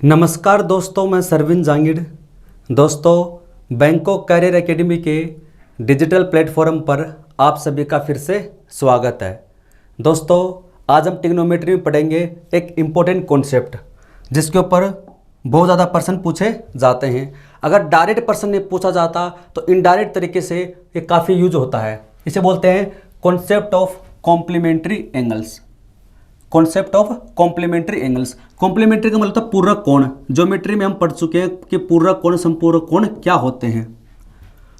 नमस्कार दोस्तों, मैं सरविन जांगिड़। दोस्तों, बैंकॉक कैरियर एकेडमी के डिजिटल प्लेटफॉर्म पर आप सभी का फिर से स्वागत है। दोस्तों, आज हम ट्रिग्नोमेट्री में पढ़ेंगे एक इम्पोर्टेंट कॉन्सेप्ट जिसके ऊपर बहुत ज़्यादा प्रश्न पूछे जाते हैं। अगर डायरेक्ट प्रश्न नहीं पूछा जाता तो इनडायरेक्ट तरीके से ये काफ़ी यूज होता है। इसे बोलते हैं concept of complementary angles. Concept of complementary angles. Complementary का मतलब होता है पूरक कोण। ज्योमेट्री में हम पढ़ चुके हैं कि पूरक कोण समपूरक कोण क्या होते हैं।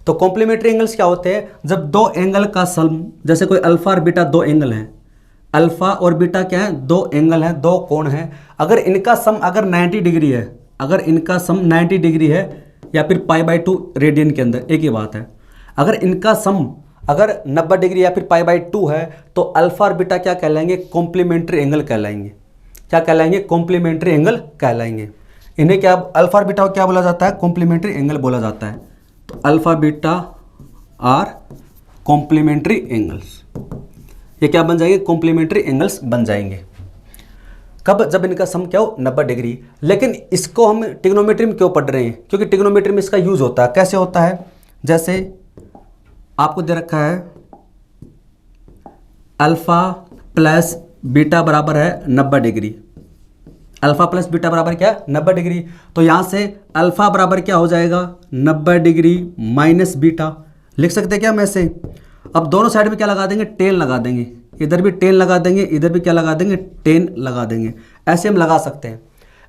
तो कॉम्प्लीमेंट्री एंगल्स क्या होते हैं? जब दो एंगल का सम, जैसे कोई अल्फा और बीटा दो एंगल हैं, अल्फा और बीटा क्या है? दो एंगल हैं, दो कोण हैं। अगर इनका सम अगर 90 डिग्री है, अगर इनका सम 90 डिग्री है या फिर π/2 रेडियन के अंदर, एक ही बात है। अगर इनका सम अगर 90 डिग्री या फिर π/2 है तो अल्फा और बीटा क्या कहलाएंगे? कॉम्प्लीमेंट्री एंगल कहलाएंगे। क्या कहलाएंगे? कॉम्प्लीमेंट्री एंगल कहलाएंगे। इन्हें क्या, अल्फा और बीटा को क्या बोला जाता है? कॉम्प्लीमेंट्री एंगल बोला जाता है। तो alpha beta are complementary angles, ये क्या बन जाएंगे? कॉम्प्लीमेंट्री एंगल्स बन जाएंगे। कब? जब इनका सम क्या हो? 90 डिग्री। लेकिन इसको हम ट्रिग्नोमेट्री में क्यों पढ़ रहे हैं? क्योंकि ट्रिग्नोमेट्री में इसका यूज होता है। कैसे होता है? जैसे आपको दे रखा है अल्फा प्लस बीटा बराबर है 90 डिग्री। अल्फा प्लस बीटा बराबर क्या? 90 डिग्री। तो यहां से अल्फा बराबर क्या हो जाएगा? 90 डिग्री माइनस बीटा। लिख सकते हैं क्या हम ऐसे? अब दोनों साइड में क्या लगा देंगे? टेन लगा देंगे। इधर भी टेन लगा देंगे, इधर भी क्या लगा देंगे? टेन लगा देंगे। ऐसे हम लगा सकते हैं।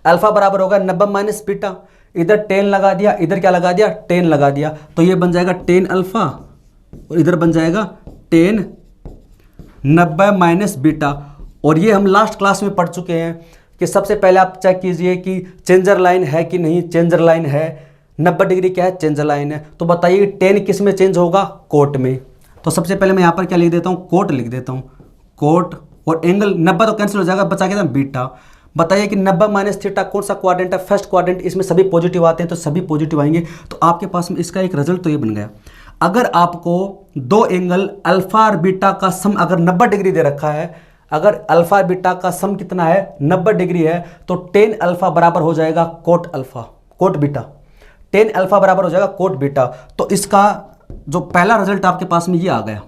अल्फा बराबर होगा 90 माइनस बीटा। इधर टेन लगा दिया, इधर क्या लगा दिया? टेन लगा दिया। तो ये बन जाएगा टेन अल्फा और इधर बन जाएगा टेन 90 माइनस बीटा। और ये हम लास्ट क्लास में पढ़ चुके हैं कि सबसे पहले आप चेक कीजिए कि चेंजर लाइन है कि नहीं। चेंजर लाइन है। 90 डिग्री क्या है? चेंजर लाइन है। तो बताइए टेन किस में चेंज होगा? कोट में। तो सबसे पहले मैं यहाँ पर क्या लिख देता हूँ? कोट लिख देता हूँ। कोट और एंगल 90 तो कैंसिल हो जाएगा, बचा के बीटा। बताइए कि 90 माइनस थीटा कौन सा क्वाड्रेंट है? First quadrant. इसमें सभी पॉजिटिव आते हैं तो सभी पॉजिटिव आएंगे। तो आपके पास में इसका एक रिजल्ट तो ये बन गया। अगर आपको दो एंगल अल्फा और बीटा का सम अगर 90 डिग्री दे रखा है, अगर अल्फा और बीटा का सम कितना है? 90 डिग्री है, तो टेन अल्फा बराबर हो जाएगा cot alpha cot beta. Tan alpha बराबर हो जाएगा कोट बीटा। तो इसका जो पहला रिजल्ट आपके पास में ये आ गया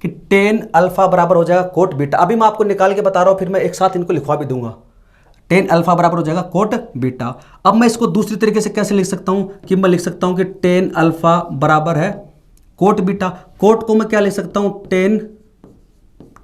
कि टेन अल्फा बराबर हो जाएगा कोट बीटा। अभी मैं आपको निकाल के बता रहा हूं, फिर मैं एक साथ इनको लिखवा भी दूंगा। टेन अल्फा बराबर हो जाएगा कोट बीटा। अब मैं इसको दूसरी तरीके से कैसे लिख सकता हूं कि मैं लिख सकता हूं कि टेन अल्फा बराबर है कोट बीटा। कोट को मैं क्या लिख सकता हूं? टेन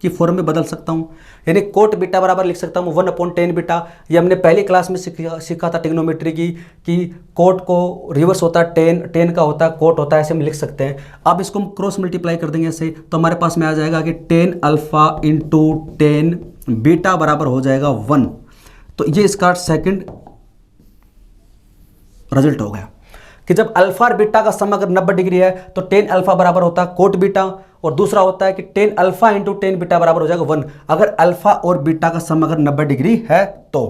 की फॉर्म में बदल सकता हूं, यानी कोट बीटा बराबर लिख सकता हूं 1/10 बीटा। ये हमने पहली क्लास में सीखा था ट्रिग्नोमेट्री की कि कोट को रिवर्स होता है टेन, टेन का होता है कोट होता है, ऐसे हम लिख सकते हैं। अब इसको हम क्रॉस मल्टीप्लाई कर देंगे ऐसे, तो हमारे पास में आ जाएगा कि tan alpha into tan beta बराबर हो जाएगा 1। तो ये इसका सेकंड रिजल्ट हो गया कि जब अल्फा और बीटा का सम अगर 90 डिग्री है तो टेन अल्फा बराबर होता है कोट बीटा। और दूसरा होता है कि tan alpha into tan beta बराबर हो जाएगा 1, अगर अल्फा और बीटा का सम अगर 90 डिग्री है तो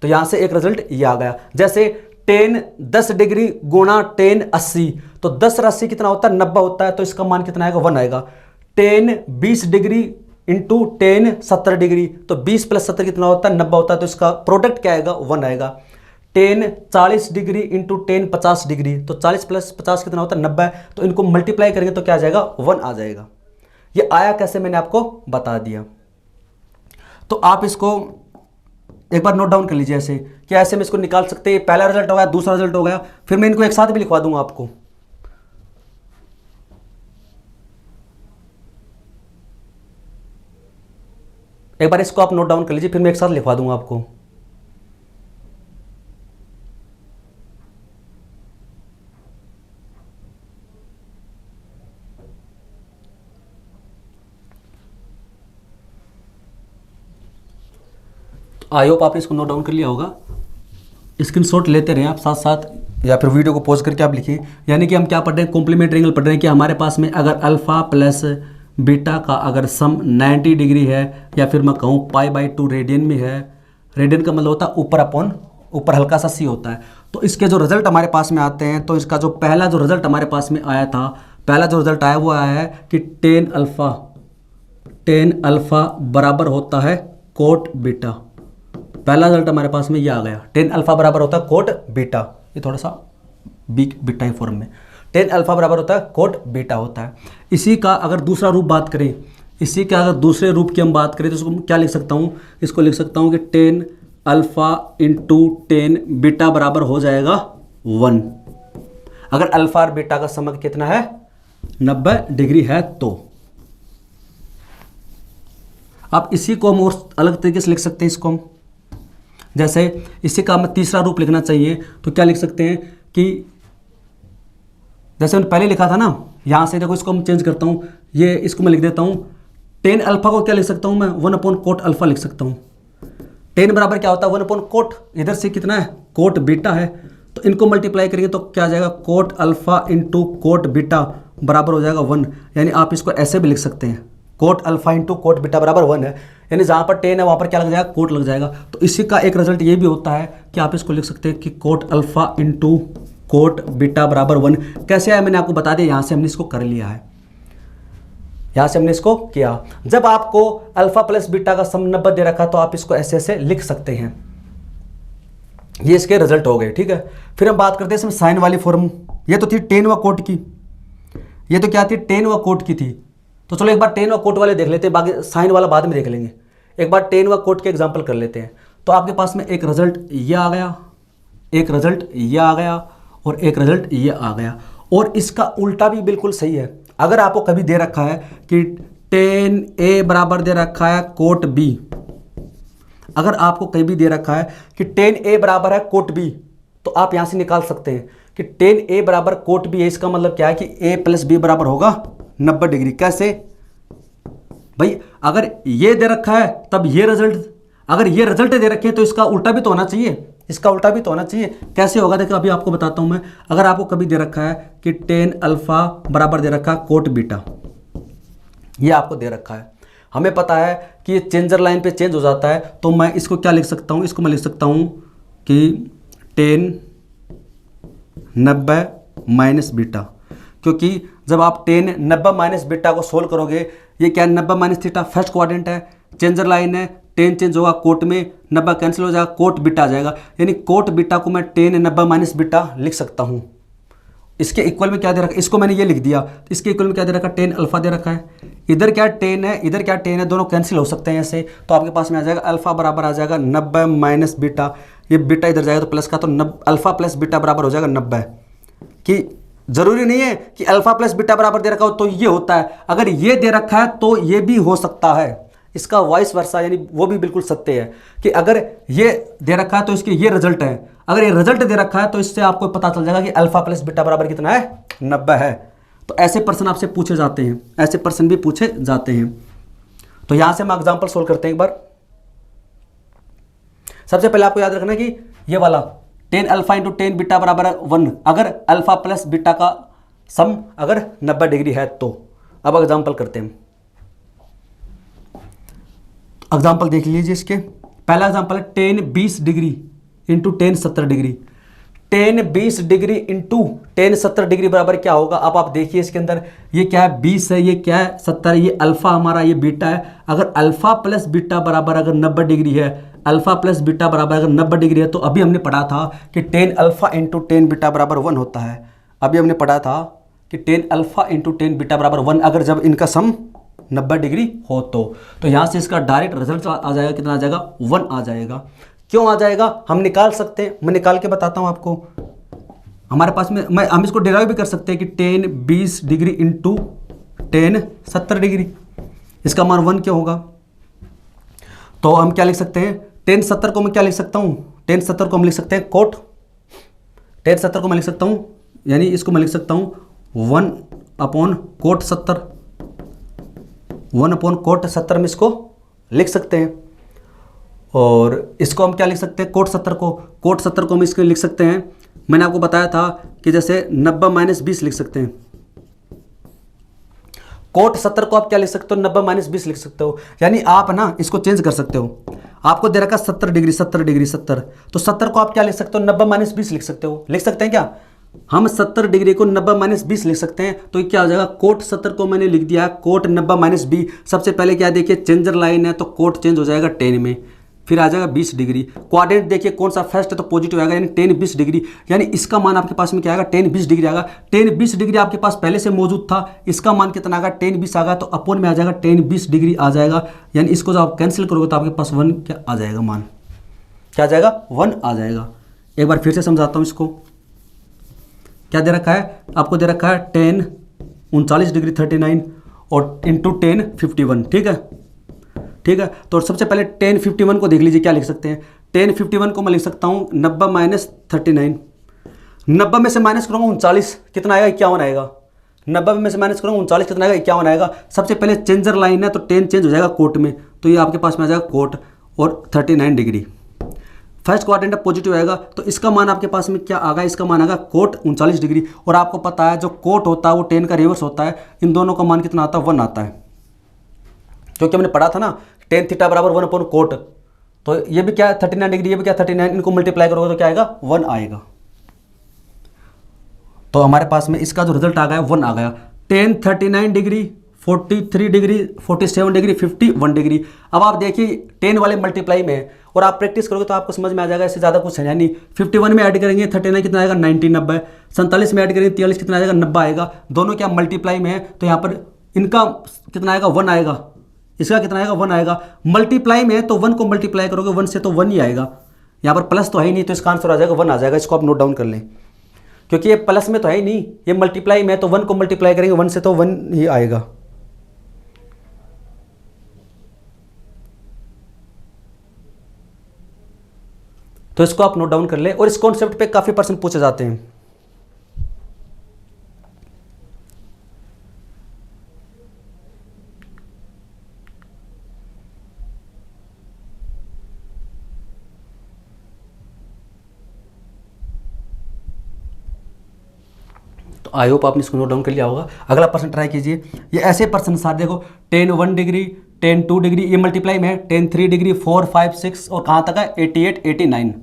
यहां से एक रिजल्ट ये आ गया। जैसे टेन 10 डिग्री गुणा टेन 80, तो 10 और 80 कितना होता है? 90 होता है। तो इसका मान कितना आएगा? 1 आएगा। Ten 20 degree into ten 70 degree, तो 20 प्लस 70 कितना होता है? 90 होता है। तो इसका प्रोडक्ट क्या आएगा? 1 आएगा। Ten 40 degree into ten 50 degree, तो 40 प्लस 50 कितना होता है? 90। तो इनको मल्टीप्लाई करेंगे तो क्या आ जाएगा? 1 आ जाएगा। ये आया कैसे मैंने आपको बता दिया। तो आप इसको एक बार नोट डाउन कर लीजिए ऐसे कि ऐसे में इसको निकाल सकते हैं। पहला रिजल्ट हो गया, दूसरा रिजल्ट हो गया, फिर मैं इनको एक साथ भी लिखवा दूंगा आपको। एक बार इसको आप नोट डाउन कर लीजिए, फिर मैं एक साथ लिखवा दूंगा आपको। आई होप आपने इसको नोट डाउन कर लिया होगा। स्क्रीनशॉट लेते रहें आप साथ साथ, या फिर वीडियो को पॉज करके आप लिखिए। यानी कि हम क्या पढ़ रहे हैं? कॉम्प्लीमेंट्री एंगल पढ़ रहे हैं कि हमारे पास में अगर अल्फा प्लस बीटा का अगर सम 90 डिग्री है, या फिर मैं कहूँ π/2 रेडियन में है। रेडियन का मतलब होता है ऊपर अपॉन ऊपर हल्का सा सी होता है। तो इसके जो रिजल्ट हमारे पास में आते हैं, तो इसका जो पहला जो रिजल्ट हमारे पास में आया था, पहला जो रिजल्ट आया वो आया है कि टेन अल्फा बराबर होता है कोट बीटा। पहला रिजल्ट हमारे पास में ये आ गया, टेन अल्फा बराबर होता है कोट बीटा, ये थोड़ा सा बीटा ही फॉर्म में, टेन अल्फा बराबर होता है कोट बीटा होता है। इसी का अगर दूसरा रूप बात करें, इसी का अगर दूसरे रूप की हम बात करें तो इसको क्या लिख सकता हूँ, इसको लिख सकता हूँ कि tan alpha into tan beta बराबर हो जाएगा 1। अगर अल्फा और बीटा का समक कितना है 90 डिग्री है तो। अब इसी को हम और अलग तरीके से लिख सकते हैं, इसको हम जैसे इसी का हमें तीसरा रूप लिखना चाहिए तो क्या लिख सकते हैं कि जैसे मैंने पहले लिखा था ना, यहां से देखो इसको हम चेंज करता हूं, ये इसको मैं लिख देता हूं टेन अल्फा को क्या लिख सकता हूं मैं 1 अपॉन कोट अल्फा लिख सकता हूं। टेन बराबर क्या होता है 1 अपॉन कोट, इधर से कितना है कोट बीटा है, तो इनको मल्टीप्लाई करेंगे तो क्या आ जाएगा cot alpha into cot beta बराबर हो जाएगा 1। यानी आप इसको ऐसे भी लिख सकते हैं coat alpha into cot beta बराबर 1 है, यानी जहाँ पर टेन है वहाँ पर क्या लग जाएगा कोट लग जाएगा। तो इसी का एक रिजल्ट ये भी होता है कि आप इसको लिख सकते हैं कि coat alpha into cot beta बराबर 1। कैसे है मैंने आपको बता दिया, यहाँ से हमने इसको कर लिया है, यहाँ से हमने इसको किया। जब आपको अल्फा प्लस बीटा का सम 90 दे रखा तो आप इसको ऐसे ऐसे लिख सकते हैं, ये इसके रिजल्ट हो गए। ठीक है, फिर हम बात करते हैं इसमें साइन वाली फॉर्म। ये तो थी टेन व कोट की, ये तो क्या थी टेन व कोट की थी। तो चलो एक बार टेन व कोट वाले देख लेते हैं, बाकी साइन वाला बाद में देख लेंगे। एक बार टेन व कोट के एग्जांपल कर लेते हैं। तो आपके पास में एक रिजल्ट ये आ गया, एक रिजल्ट ये आ गया और एक रिजल्ट ये आ गया। और इसका उल्टा भी बिल्कुल सही है। अगर आपको कभी दे रखा है कि टेन ए बराबर दे रखा है कोट बी, अगर आपको कहीं भी दे रखा है कि टेन ए बराबर है कोट बी, तो आप यहां से निकाल सकते हैं कि टेन ए बराबर कोट बी है। इसका मतलब क्या है कि ए प्लस बी बराबर होगा 90 डिग्री। कैसे भाई, अगर ये दे रखा है तब ये रिजल्ट, अगर ये रिजल्ट दे रखे हैं तो इसका उल्टा भी तो होना चाहिए, इसका उल्टा भी तो होना चाहिए। कैसे होगा देखो अभी आपको बताता हूं मैं। अगर आपको कभी दे रखा है कि टेन अल्फा बराबर दे रखा है कोट बीटा, ये आपको दे रखा है, हमें पता है कि ये चेंजर लाइन पे चेंज हो जाता है, तो मैं इसको क्या लिख सकता हूं, इसको मैं लिख सकता हूं कि टेन 90 माइनस बीटा, क्योंकि जब आप टेन 90 माइनस बीटा को सोल्व करोगे, ये क्या 90 माइनस थीटा फर्स्ट क्वाड्रेंट है, चेंजर लाइन है, टेन चेंज होगा कोट में, 90 कैंसिल हो जाएगा, कोट बीटा आ जाएगा। यानी कोट बीटा को मैं टेन 90 माइनस बीटा लिख सकता हूँ। इसके इक्वल में क्या दे रखा है, इसको मैंने ये लिख दिया, तो इसके इक्वल में क्या दे रखा है टेन अल्फा दे रखा है, इधर क्या टेन है इधर क्या टेन है, दोनों कैंसिल हो सकते हैं ऐसे। तो आपके पास में आ जाएगा अल्फा बराबर आ जाएगा 90 माइनस बीटा, ये बीटा इधर जाएगा तो प्लस का, तो अल्फा प्लस बीटा बराबर हो जाएगा 90। कि जरूरी नहीं है कि अल्फा प्लस बीटा बराबर दे रखा हो तो ये होता है, अगर ये दे रखा है तो ये भी हो सकता है। इसका वाइस वर्सा, यानी वो भी बिल्कुल सत्य है कि अगर ये दे रखा है तो इसके ये रिजल्ट है, अगर ये रिजल्ट दे रखा है तो इससे आपको पता चल जाएगा कि अल्फा प्लस बीटा बराबर कितना है 90 है। तो ऐसे प्रश्न आपसे पूछे जाते हैं, ऐसे प्रश्न भी पूछे जाते हैं। तो यहां से हम एग्जांपल सोल्व करते हैं एक बार। सबसे पहले आपको याद रखना कि ये वाला tan alpha into tan beta बराबर 1, अगर अल्फा प्लस बीटा का सम अगर 90 डिग्री है तो। अब एग्जांपल करते हैं, एग्जाम्पल देख लीजिए इसके। पहला एग्जाम्पल है ten 20 degree into ten 70 degree. Ten 20 degree into ten 70 degree बराबर क्या होगा, अब आप देखिए इसके अंदर ये क्या है 20 है, ये क्या है 70, ये अल्फा हमारा, ये बीटा है। अगर अल्फा प्लस बीटा बराबर अगर 90 डिग्री है, अल्फा प्लस बीटा बराबर अगर 90 डिग्री है, तो अभी हमने पढ़ा था कि tan alpha into tan beta बराबर 1 होता है। अभी हमने पढ़ा था कि tan alpha into tan beta बराबर 1 अगर जब इनका सम 90 डिग्री हो तो यहाँ से इसका डायरेक्ट रिजल्ट आ जाएगा, कितना आ जाएगा 1 आ जाएगा। क्यों आ जाएगा हम निकाल सकते हैं, मैं निकाल के बताता हूँ आपको। हमारे पास में हम इसको डिराइव भी कर सकते हैं कि ten 20 degree into ten 70 degree, इसका मान 1 क्या होगा। तो हम क्या लिख सकते हैं, टेन 70 को मैं क्या लिख सकता हूँ, टेन 70 को हम लिख सकते हैं कोट, टेन 70 को मैं लिख सकता हूँ, यानी इसको मैं लिख सकता हूँ 1 अपॉन कोट 70, 1 अपॉन कोट 70 में इसको लिख सकते हैं। और इसको हम क्या लिख सकते हैं, कोट 70 को हम इसको लिख सकते हैं, मैंने आपको बताया था कि जैसे 90 माइनस 20 लिख सकते हैं। कोट 70 को आप क्या लिख सकते हो, 90 माइनस 20 लिख सकते हो। यानी आप ना इसको चेंज कर सकते हो, आपको दे रखा 70 डिग्री 70 डिग्री 70, तो 70 को आप क्या लिख सकते हो, 90 माइनस 20 लिख सकते हो। लिख सकते हैं क्या, हम 70 डिग्री को 90 माइनस 20 लिख सकते हैं। तो ये क्या हो जाएगा, कोट 70 को मैंने लिख दिया कोट 90 माइनस 20। सबसे पहले क्या देखिए चेंजर लाइन है तो कोट चेंज हो जाएगा टेन में, फिर आ जाएगा 20 डिग्री। क्वाड्रेंट देखिए कौन सा फर्स्ट है तो पॉजिटिव आएगा, यानी 10 20 डिग्री, यानी इसका मान आपके पास में क्या आएगा 10 20 डिग्री आएगा। 10 20 डिग्री आपके पास पहले से मौजूद था, इसका मान कितना आएगा 10 20 आएगा, तो अपोन में आ जाएगा 10 20 डिग्री आ जाएगा, यानी इसको जब आप कैंसिल करोगे तो आपके पास 1 क्या आ जाएगा, मान क्या आ जाएगा 1 आ जाएगा। एक बार फिर से समझाता हूँ इसको। क्या दे रखा है आपको, दे रखा है 10 39 डिग्री 39 और इंटू 10 51, ठीक है ठीक है। तो सबसे पहले 10 51 को देख लीजिए, क्या लिख सकते हैं 10 51 को मैं लिख सकता हूँ 90 माइनस 39, 90 में से माइनस करूँगा 39 कितना आएगा 51 आएगा, 90 में से माइनस करूँगा 39 कितना आएगा 51 आएगा। सबसे पहले चेंजर लाइन है तो 10 चेंज हो जाएगा कोट में, तो ये आपके पास में आ जाएगा कोट और 39 डिग्री। फर्स्ट क्वाड्रेंट पॉजिटिव आएगा तो इसका मान आपके पास में क्या आ गया, इसका मान आएगा कोट 39 डिग्री। और आपको पता है जो कोट होता है वो 10 का रिवर्स होता है, इन दोनों का मान कितना आता है 1 आता है, क्योंकि हमने पढ़ा था ना tan थीटा बराबर 1 अपॉन कोट। तो ये भी क्या 39 डिग्री, ये भी क्या 39, इनको मल्टीप्लाई करोगे तो क्या आएगा 1 आएगा। तो हमारे पास में इसका जो रिजल्ट आ गया 1 आ गया। tan 39 degree 43 degree 47 degree 51 degree. अब आप देखिए 10 वाले मल्टीप्लाई में और आप प्रैक्टिस करोगे तो आपको समझ में आ जाएगा, इससे ज़्यादा कुछ है नहीं। 51 में ऐड करेंगे 39 कितना आएगा 90 90, 47 में ऐड करेंगे 43 कितना आएगा 90 आएगा। दोनों क्या मल्टीप्लाई में है तो यहाँ पर इनका कितना आएगा 1 आएगा, इसका कितना आएगा 1 आएगा। मल्टीप्लाई में है तो 1 को मल्टीप्लाई करोगे 1 से तो 1 ही आएगा, यहाँ पर प्लस तो है ही नहीं, तो इसका आंसर आ जाएगा 1 आ जाएगा। इसको आप नोट डाउन कर लें, क्योंकि ये प्लस में तो है ही नहीं, ये मल्टीप्लाई में है तो 1 को मल्टीप्लाई करेंगे 1 से तो 1 ही आएगा। तो इसको आप नोट डाउन कर ले। और इस कॉन्सेप्ट पे काफी प्रश्न पूछे जाते हैं। तो आई होप आपने इसको नोट डाउन कर लिया होगा। अगला प्रश्न ट्राई कीजिए। ये ऐसे प्रश्न साथ देखो, tan 1 डिग्री tan 2 डिग्री, ये मल्टीप्लाई में है tan 3 डिग्री 4 5 6 और कहाँ तक है 88 89।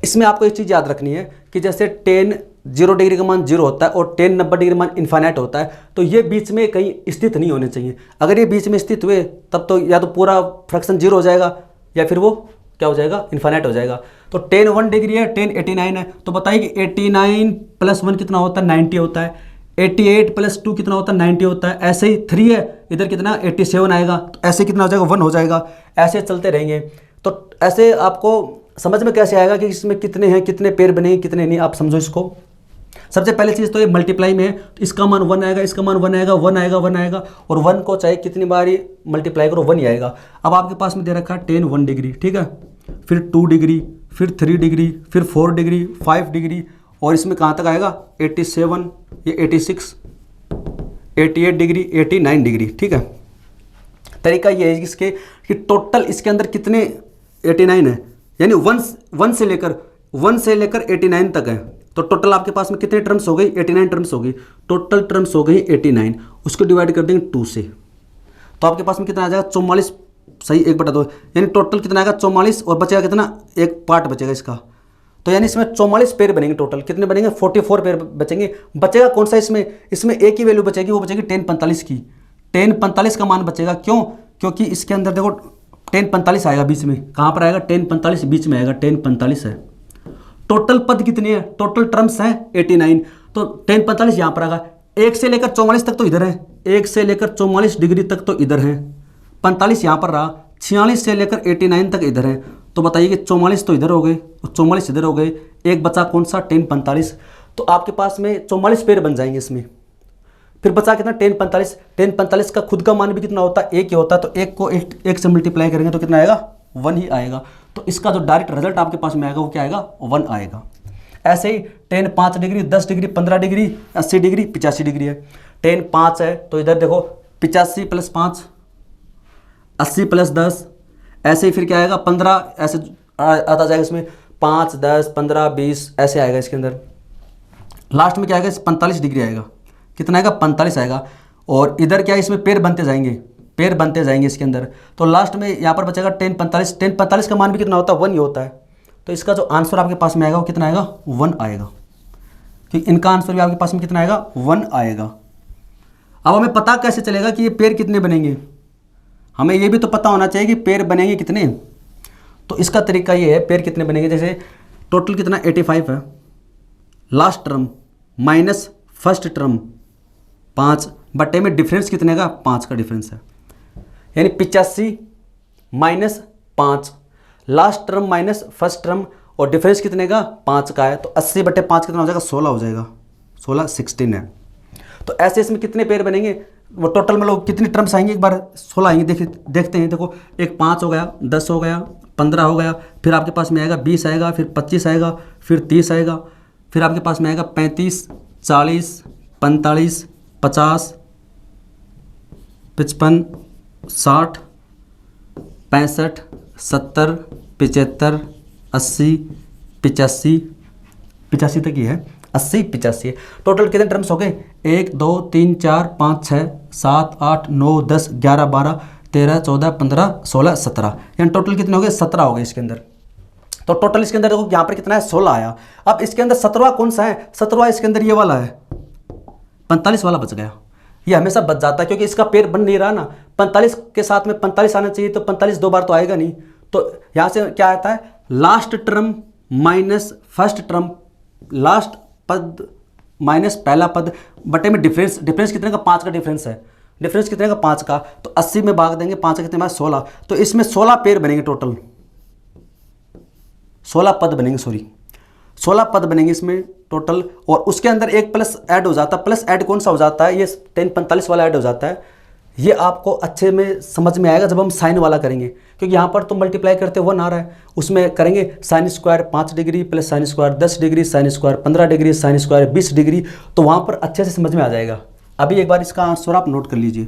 इसमें आपको एक चीज़ याद रखनी है कि जैसे tan 0 डिग्री का मान 0 होता है और tan 90 डिग्री का मान इन्फाइनाइट होता है, तो ये बीच में कहीं स्थित नहीं होने चाहिए। अगर ये बीच में स्थित हुए तब तो या तो पूरा फ्रैक्शन 0 हो जाएगा या फिर वो क्या हो जाएगा इन्फाइनाइट हो जाएगा। तो tan 1 डिग्री है tan 89 है, तो बताइए कि 89 प्लस 1 कितना होता है 90 होता है, 88 प्लस 2 कितना होता है 90 होता है। ऐसे ही 3 है इधर कितना 87 आएगा, तो ऐसे कितना हो जाएगा 1 हो जाएगा। ऐसे चलते रहेंगे। तो ऐसे आपको समझ में कैसे आएगा कि इसमें कितने हैं, कितने पेड़ बने कितने नहीं, आप समझो इसको। सबसे पहले चीज़ तो ये मल्टीप्लाई में है तो इसका मान 1 आएगा, इसका मान 1 आएगा 1 आएगा 1 आएगा, और 1 को चाहे कितनी बार मल्टीप्लाई करो 1 ही आएगा। अब आपके पास में दे रखा है tan 1 डिग्री, ठीक है, फिर 2 डिग्री, फिर 3 डिग्री, फिर 4 डिग्री 5 डिग्री, और इसमें कहाँ तक आएगा 87, ये 86, 88 डिग्री 89 डिग्री, ठीक है। तरीका ये है इसके कि टोटल इसके अंदर कितने 89 है, यानी 1 से लेकर 89 तक है। तो टोटल आपके पास में कितने टर्म्स हो गई 89 टर्म्स हो गई, टोटल टर्म्स हो गई 89। उसको डिवाइड कर देंगे 2 से, तो आपके पास में कितना आ जाएगा 44 सही 1/2, यानी टोटल कितना आएगा 44, और बचेगा कितना एक पार्ट बचेगा इसका। तो यानी इसमें 44 पेयर बनेंगे, टोटल कितने बनेंगे 44 पेयर बचेंगे। बचेगा कौन सा इसमें एक ही वैल्यू बचेगी, वो बचेगी tan 45 की। tan 45 का मान बचेगा, क्यों, क्योंकि इसके अंदर देखो tan 45 आएगा बीच में, कहाँ पर आएगा tan 45 बीच में आएगा, tan 45 है। टोटल पद कितने हैं, टोटल टर्म्स हैं 89, तो tan 45 यहाँ पर आएगा। 1 से लेकर 44 तक तो इधर है, 1 से लेकर 44 डिग्री तक तो इधर है, 45 यहाँ पर रहा, 46 से लेकर 89 तक इधर है। तो बताइए कि 44 तो इधर हो गए और 44 इधर हो गए, एक बचा कौन सा tan 45। तो आपके पास में 44 पेयर बन जाएंगे इसमें। फिर बचा कितना tan 45, tan 45 का खुद का मान भी कितना होता है 1 ही होता है, तो 1 को 1 से मल्टीप्लाई करेंगे तो कितना आएगा 1 ही आएगा। तो इसका जो डायरेक्ट रिजल्ट आपके पास में आएगा वो क्या आएगा 1 आएगा। ऐसे ही tan 5 degree 10 degree 15 degree 80 degree 85 degree है। tan 5 है तो इधर देखो 85 प्लस 5 80 प्लस 10, ऐसे ही फिर क्या आएगा 15, ऐसे आता जाएगा इसमें 5 10 15 20 ऐसे आएगा इसके अंदर। लास्ट में क्या आएगा 45 डिग्री आएगा, कितना आएगा 45 आएगा। और इधर क्या है इसमें पेड़ बनते जाएंगे इसके अंदर। तो लास्ट में यहाँ पर बचेगा tan 45 का मान भी कितना होता है 1 ही होता है। तो इसका जो आंसर आपके पास में आएगा वो कितना आएगा 1 आएगा, क्योंकि इनका आंसर भी आपके पास में कितना आएगा 1 आएगा। अब हमें पता कैसे चलेगा कि ये पेड़ कितने बनेंगे, हमें ये भी तो पता होना चाहिए कि पेयर बनेंगे कितने। तो इसका तरीका ये है, पेयर कितने बनेंगे, जैसे टोटल कितना 85 है, last term minus first term 5 बटे में डिफरेंस कितने का 5 का डिफरेंस है, यानी 85 minus 5, last term minus first term और डिफरेंस कितने का 5 का है, तो 80 बटे 5 कितना हो जाएगा 16 हो जाएगा, 16 16 है। तो ऐसे इसमें कितने पेयर बनेंगे, वो टोटल में लोग कितनी टर्म्स आएंगे, एक बार 16 आएंगे, देखते हैं। देखो एक 5 हो गया, 10 हो गया, 15 हो गया, फिर आपके पास में आएगा 20 आएगा, फिर 25 आएगा, फिर 30 आएगा, फिर आपके पास में आएगा 35, 40, 45, 50, 55, 60, 65, 70, 75, 80, 85, 85 तक ही है, 80 85 है। टोटल कितने टर्म्स हो गए, 1 2 3 4 5 6 7 8 9 10 11 12 13 14 15 16 17, यानी टोटल कितने हो गए 17 हो गए इसके अंदर। तो टोटल इसके अंदर देखो यहाँ पर कितना है 16 आया। अब इसके अंदर 17वां कौन सा है, 17वां इसके अंदर ये वाला है, 45 वाला बच गया। ये हमेशा बच जाता है क्योंकि इसका पेयर बन नहीं रहा ना, 45 के साथ में 45 आना चाहिए, तो 45 दो बार तो आएगा नहीं। तो यहाँ से क्या आता है, last term minus first term, last पद माइनस पहला पद बटे में डिफरेंस, डिफरेंस कितने का 5 का डिफरेंस है, डिफरेंस कितने का 5 का, तो 80 में भाग देंगे 5 का कितने में 16, तो इसमें 16 पेयर बनेंगे, टोटल 16 पद बनेंगे, सॉरी 16 पद बनेंगे इसमें टोटल। और उसके अंदर एक प्लस ऐड हो जाता है, प्लस ऐड कौन सा हो जाता है, ये 1045 वाला ऐड हो जाता है। ये आपको अच्छे में समझ में आएगा जब हम साइन वाला करेंगे, क्योंकि यहाँ पर तो मल्टीप्लाई करते 1 आ रहा है, उसमें करेंगे sine square 5 degree plus sine square 10 degree, sine square 15 degree, sine square 20 degree, तो वहाँ पर अच्छे से समझ में आ जाएगा। अभी एक बार इसका आंसर आप नोट कर लीजिए,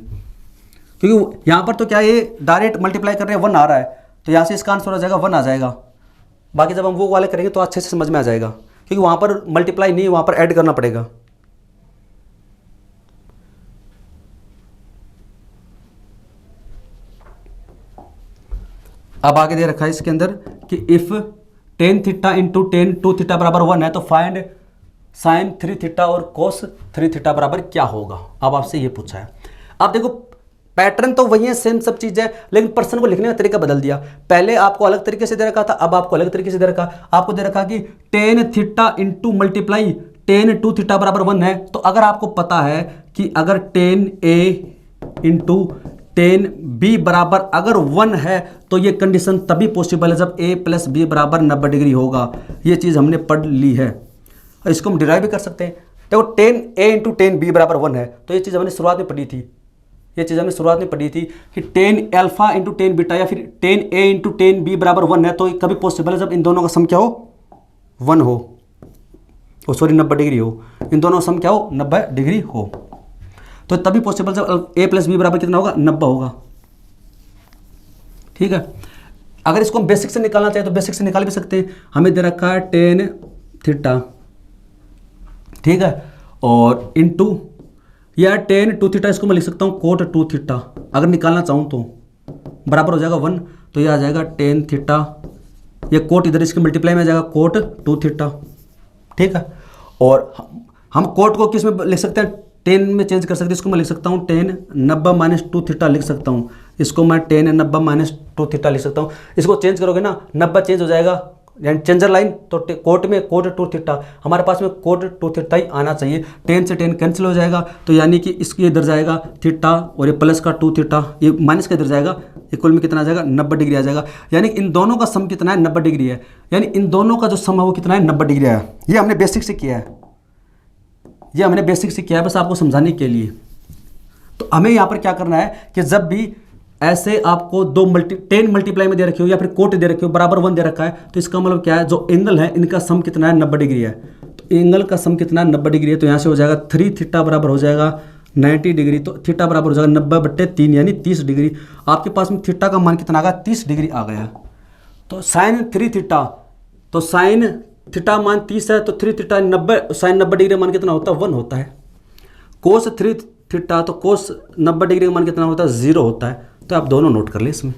क्योंकि यहाँ पर तो क्या ये डायरेक्ट मल्टीप्लाई कर रहे हैं 1 आ रहा है, तो यहाँ से इसका आंसर आ जाएगा 1 आ जाएगा। बाकी जब हम वो वाले करेंगे तो अच्छे से समझ में आ जाएगा, क्योंकि वहाँ पर मल्टीप्लाई नहीं, वहाँ पर ऐड करना पड़ेगा। अब आगे दे रखा है इसके अंदर कि if tan theta into ten 2 theta बराबर 1 है, तो फाइंड साइन 3 थीटा और कोस 3 थीटा बराबर क्या होगा। अब आपसे ये पूछा है। अब देखो पैटर्न तो वही है, सेम सब चीज़ है, लेकिन पर्सन को लिखने का तरीका बदल दिया। पहले आपको अलग तरीके से दे रखा था, अब आपको अलग तरीके से दे रखा। आपको दे रखा कि tan theta into multiply ten 2 theta बराबर 1 है, तो अगर आपको पता है कि अगर टेन ए इंटू टेन बी बराबर अगर 1 है, तो ये कंडीशन तभी पॉसिबल है जब ए प्लस बी बराबर 90 डिग्री होगा। ये चीज़ हमने पढ़ ली है, और इसको हम डिराइव भी कर सकते हैं। देखो टेन ए इंटू टेन बी बराबर 1 है, तो ये चीज़ हमने शुरुआत में पढ़ी थी, ये चीज़ हमने शुरुआत में पढ़ी थी कि tan alpha into tan beta या फिर टेन ए इंटू टेन बी बराबर 1 है, तो कभी पॉसिबल है जब इन दोनों का सम क्या हो 1 हो, सॉरी 90 डिग्री हो, इन दोनों का सम क्या हो 90 डिग्री हो, तो तभी पॉसिबल जब ए प्लस बी बराबर कितना होगा 90 होगा। ठीक है। अगर इसको हम बेसिक से निकालना चाहें तो बेसिक से निकाल भी सकते हैं। हमें दे रखा है टेन थीटा, ठीक है, और इंटू या टेन 2 थीटा, इसको मैं लिख सकता हूँ कोट 2 थीटा, अगर निकालना चाहूँ तो बराबर हो जाएगा 1, तो यह आ जाएगा टेन थीटा, ये कोट इधर इसके मल्टीप्लाई में आ जाएगा कोट 2 थीटा। ठीक है। और हम कोट को किस में लिख सकते हैं, टेन में चेंज कर सकते हैं। इसको मैं लिख सकता हूँ टेन 90 माइनस 2 थीटा लिख सकता हूँ, इसको मैं टेन 90 माइनस 2 थीटा लिख सकता हूँ। इसको चेंज करोगे ना 90 चेंज हो जाएगा, यानी चेंजर लाइन, तो कोट में कोट 2 थीटा, हमारे पास में कोट 2 थीटा ही आना चाहिए। 10 से 10 कैंसिल हो जाएगा, तो यानी कि इसके इधर जाएगा थीटा और ये प्लस का 2 थीटा, ये माइनस का इधर जाएगा, ये कुल में कितना आ जाएगा 90 डिग्री आ जाएगा। यानी इन दोनों का सम कितना है 90 डिग्री है, यानी इन दोनों का जो सम है वो कितना है 90 डिग्री है। ये हमने बेसिक से किया है, ये हमने बेसिक से किया है बस आपको समझाने के लिए। तो हमें यहाँ पर क्या करना है कि जब भी ऐसे आपको 10 मल्टीप्लाई में दे रखी हो या फिर कोट दे रखी हो बराबर 1 दे रखा है, तो इसका मतलब क्या है, जो एंगल है इनका सम कितना है 90 डिग्री है। तो एंगल का सम कितना है 90 डिग्री है, तो यहाँ से हो जाएगा 3 थीटा बराबर हो जाएगा 90 डिग्री, तो थीटा बराबर हो जाएगा 90/3 यानी 30 डिग्री। आपके पास में थीटा का मान कितना आ गया 30 डिग्री आ गया। तो साइन 3 थीटा, तो साइन थीटा मान 30 है, तो 3 थीटा 90, साइन 90 डिग्री मान कितना होता है 1 होता है। कोस 3 थीटा, तो कोस 90 डिग्री का मान कितना होता है 0 होता है। तो आप दोनों नोट कर ले इसमें।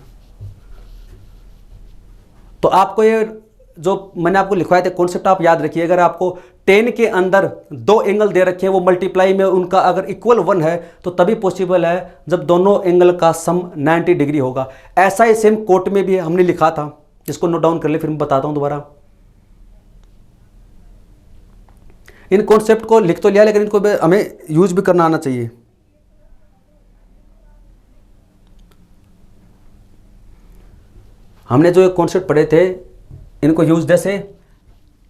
तो आपको ये जो मैंने आपको लिखवाए थे कॉन्सेप्ट आप याद रखिए। अगर आपको 10 के अंदर दो एंगल दे रखे हैं, वो मल्टीप्लाई में उनका अगर इक्वल 1 है तो तभी पॉसिबल है जब दोनों एंगल का सम 90 डिग्री होगा। ऐसा ही सेम कोट में भी हमने लिखा था, इसको नोट डाउन कर ले, फिर मैं बताता हूं दोबारा। इन कॉन्सेप्ट को लिख तो लिया, लेकिन इनको हमें यूज भी करना आना चाहिए। हमने जो कॉन्सेप्ट पढ़े थे इनको यूज जैसे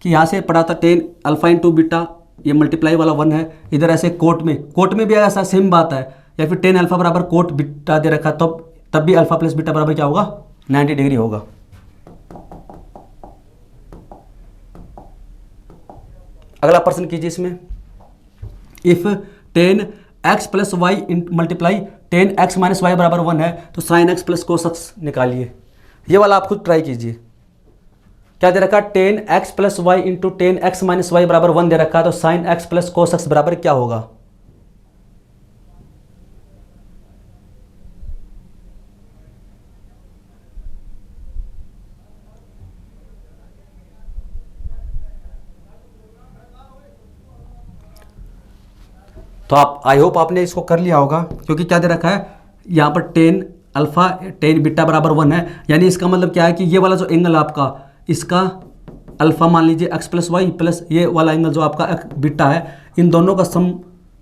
कि यहाँ से पढ़ा था 10 अल्फा इंटू बीटा, ये मल्टीप्लाई वाला 1 है। इधर ऐसे कोट में भी ऐसा सेम बात है, या फिर 10 अल्फा बराबर कोट बीटा दे रखा, तब भी अल्फा प्लस बीटा बराबर क्या होगा, 90 डिग्री होगा। अगला प्रश्न कीजिए इसमें, if 10x plus y multiply 10x minus y बराबर 1 है तो sine x plus cos x निकालिए। ये वाला आप खुद ट्राई कीजिए। क्या दे रखा है, 10x plus y into 10x minus y बराबर 1 दे रखा है, तो sine x plus cos x बराबर क्या होगा। तो आप आई होप आपने इसको कर लिया होगा, क्योंकि क्या दे रखा है यहाँ पर 10 अल्फा 10 बीटा बराबर 1 है, यानी इसका मतलब क्या है कि ये वाला जो एंगल आपका, इसका अल्फा मान लीजिए x प्लस वाई प्लस ये वाला एंगल जो आपका बीटा है, इन दोनों का सम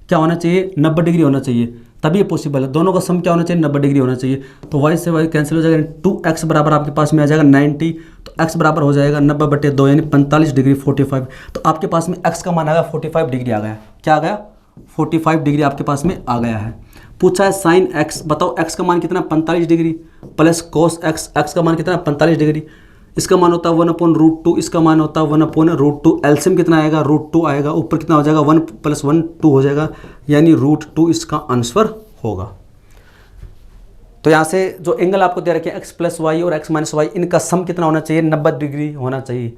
क्या होना चाहिए, 90 डिग्री होना चाहिए, तभी ये पॉसिबल है। दोनों का सम क्या होना चाहिए, 90 डिग्री होना चाहिए। तो y से y कैंसिल हो जाएगा, 2x बराबर आपके पास में आ जाएगा 90, तो x बराबर हो जाएगा 90/2 यानी 45 डिग्री 45। तो आपके पास में x का मान आ गया 45 डिग्री आ गया। क्या आ गया, 45 डिग्री आपके पास में आ गया है। पूछा है साइन x, बताओ x का मान कितना, 45 degree plus cos x, x का मान कितना 45 डिग्री, इसका मान होता है 1/√2, इसका मान होता है 1/√2। एलसीएम कितना आएगा, √2 आएगा, ऊपर कितना हो जाएगा 1 + 1 2 हो जाएगा, यानी √2 इसका आंसर होगा। तो यहाँ से जो एंगल आपको दे रखे हैं x प्लस वाई और x माइनस वाई, इनका सम कितना होना चाहिए, 90 डिग्री होना चाहिए।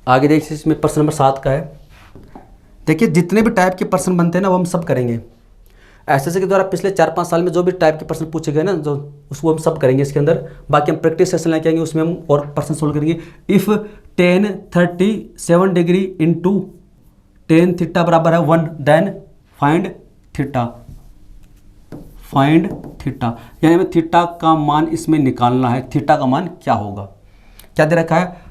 आगे देखिए, इसमें प्रश्न नंबर 7 का है। देखिए जितने भी टाइप के प्रश्न बनते हैं ना वो हम सब करेंगे। एसएससी के द्वारा पिछले 4-5 साल में जो भी टाइप के प्रश्न पूछे गए ना, जो उसको हम सब करेंगे इसके अंदर। बाकी हम प्रैक्टिस सेशन लेके आएंगे, उसमें हम और प्रश्न सोल्व करेंगे। इफ़ 10 37 डिग्री इंटू 10 थीटा बराबर है 1, देन फाइंड थीटा। यानी हमें थीटा का मान इसमें निकालना है। थीटा का मान क्या होगा, क्या दे रखा है,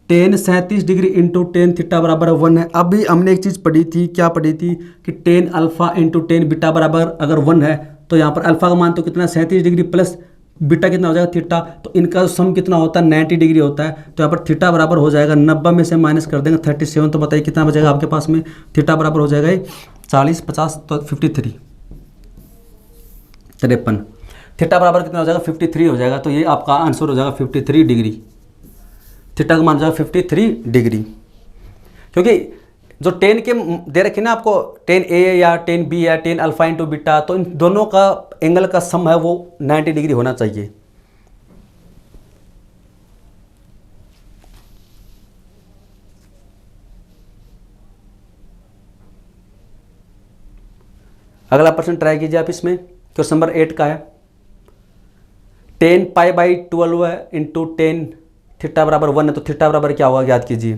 10 37 डिग्री इंटू 10 थीटा बराबर 1 है। अभी हमने एक चीज़ पढ़ी थी, क्या पढ़ी थी कि 10 अल्फा इंटू 10 बीटा बराबर अगर 1 है तो यहाँ पर अल्फा का मान तो कितना 37 डिग्री प्लस बीटा कितना हो जाएगा थीटा, तो इनका सम कितना होता है 90 डिग्री होता है। तो यहाँ पर थीटा बराबर हो जाएगा 90 में से माइनस कर देंगे 37, तो बताइए कितना बचेगा आपके पास में। थीटा बराबर हो जाएगा 40 50 तो 53 थीटा बराबर कितना हो जाएगा 53 हो जाएगा। तो ये आपका आंसर हो जाएगा 53 डिग्री। थीटा का मान जाएगा 53 डिग्री, क्योंकि जो 10 के दे रखे ना आपको 10a या 10b या 10 अल्फा इंटू बीटा, तो इन दोनों का एंगल का सम है वो 90 डिग्री होना चाहिए। अगला प्रश्न ट्राई कीजिए आप इसमें। क्वेश्चन नंबर 8 का है, 10 π/12 है इंटू 10 थीटा बराबर 1 है, तो थीटा बराबर क्या होगा याद कीजिए।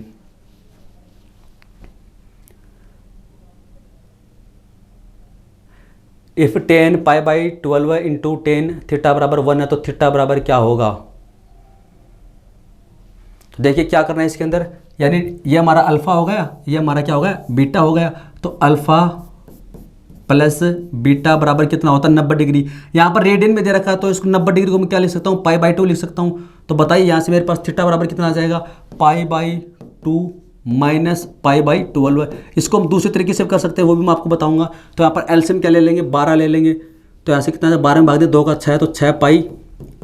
इफ 10 π/12 है इंटू 10 थीटा बराबर 1 है, तो थीटा बराबर क्या होगा। तो देखिए क्या करना है इसके अंदर, यानी ये हमारा अल्फा हो गया, ये हमारा क्या हो गया बीटा हो गया। तो अल्फा प्लस बीटा बराबर कितना होता है 90 डिग्री। यहाँ पर रेडियन में दे रखा है, तो इसको 90 डिग्री को मैं क्या लिख सकता हूँ, π/2 लिख सकता हूँ। तो बताइए यहाँ से मेरे पास थीटा बराबर कितना आ जाएगा, π/2 माइनस π/12 है। इसको हम दूसरे तरीके से कर सकते हैं, वो भी मैं आपको बताऊंगा। तो यहाँ पर एलसीएम क्या ले लेंगे, 12 ले लेंगे। तो यहाँ से कितना है 12 में भाग दे 2 का 6, तो 6 पाई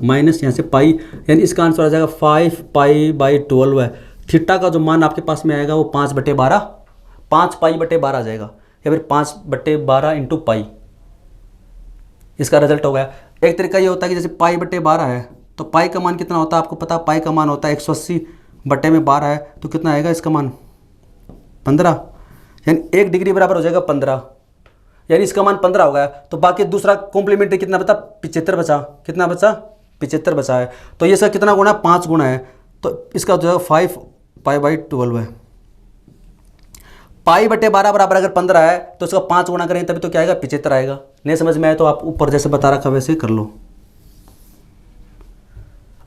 माइनस यहाँ से पाई, यानी इसका आंसर आ जाएगा 5 π/12 है। थीटा का जो मान आपके पास में आएगा वो 5/12 5 π/12 आ जाएगा, या फिर 5/12 इंटू पाई, इसका रिजल्ट हो गया। एक तरीका ये होता है कि जैसे π/12 है तो पाई का मान कितना होता है आपको पता है, पाई का मान होता है 180/12 है, तो कितना आएगा इसका मान 15, यानी 1 डिग्री बराबर हो जाएगा 15, यानी इसका मान 15 हो गया। तो बाकी दूसरा कॉम्प्लीमेंट्री कितना बचा, 75 बचा। कितना बचा, 75 बचा है। तो ये इसका कितना गुना, 5 गुना है। तो इसका हो जाएगा 5 π/12 है। π/12 बराबर अगर 15 है तो इसका 5 गुना करेंगे तभी तो क्या आएगा, 75 आएगा। नहीं समझ में आए तो आप ऊपर जैसे बता रखा वैसे कर लो।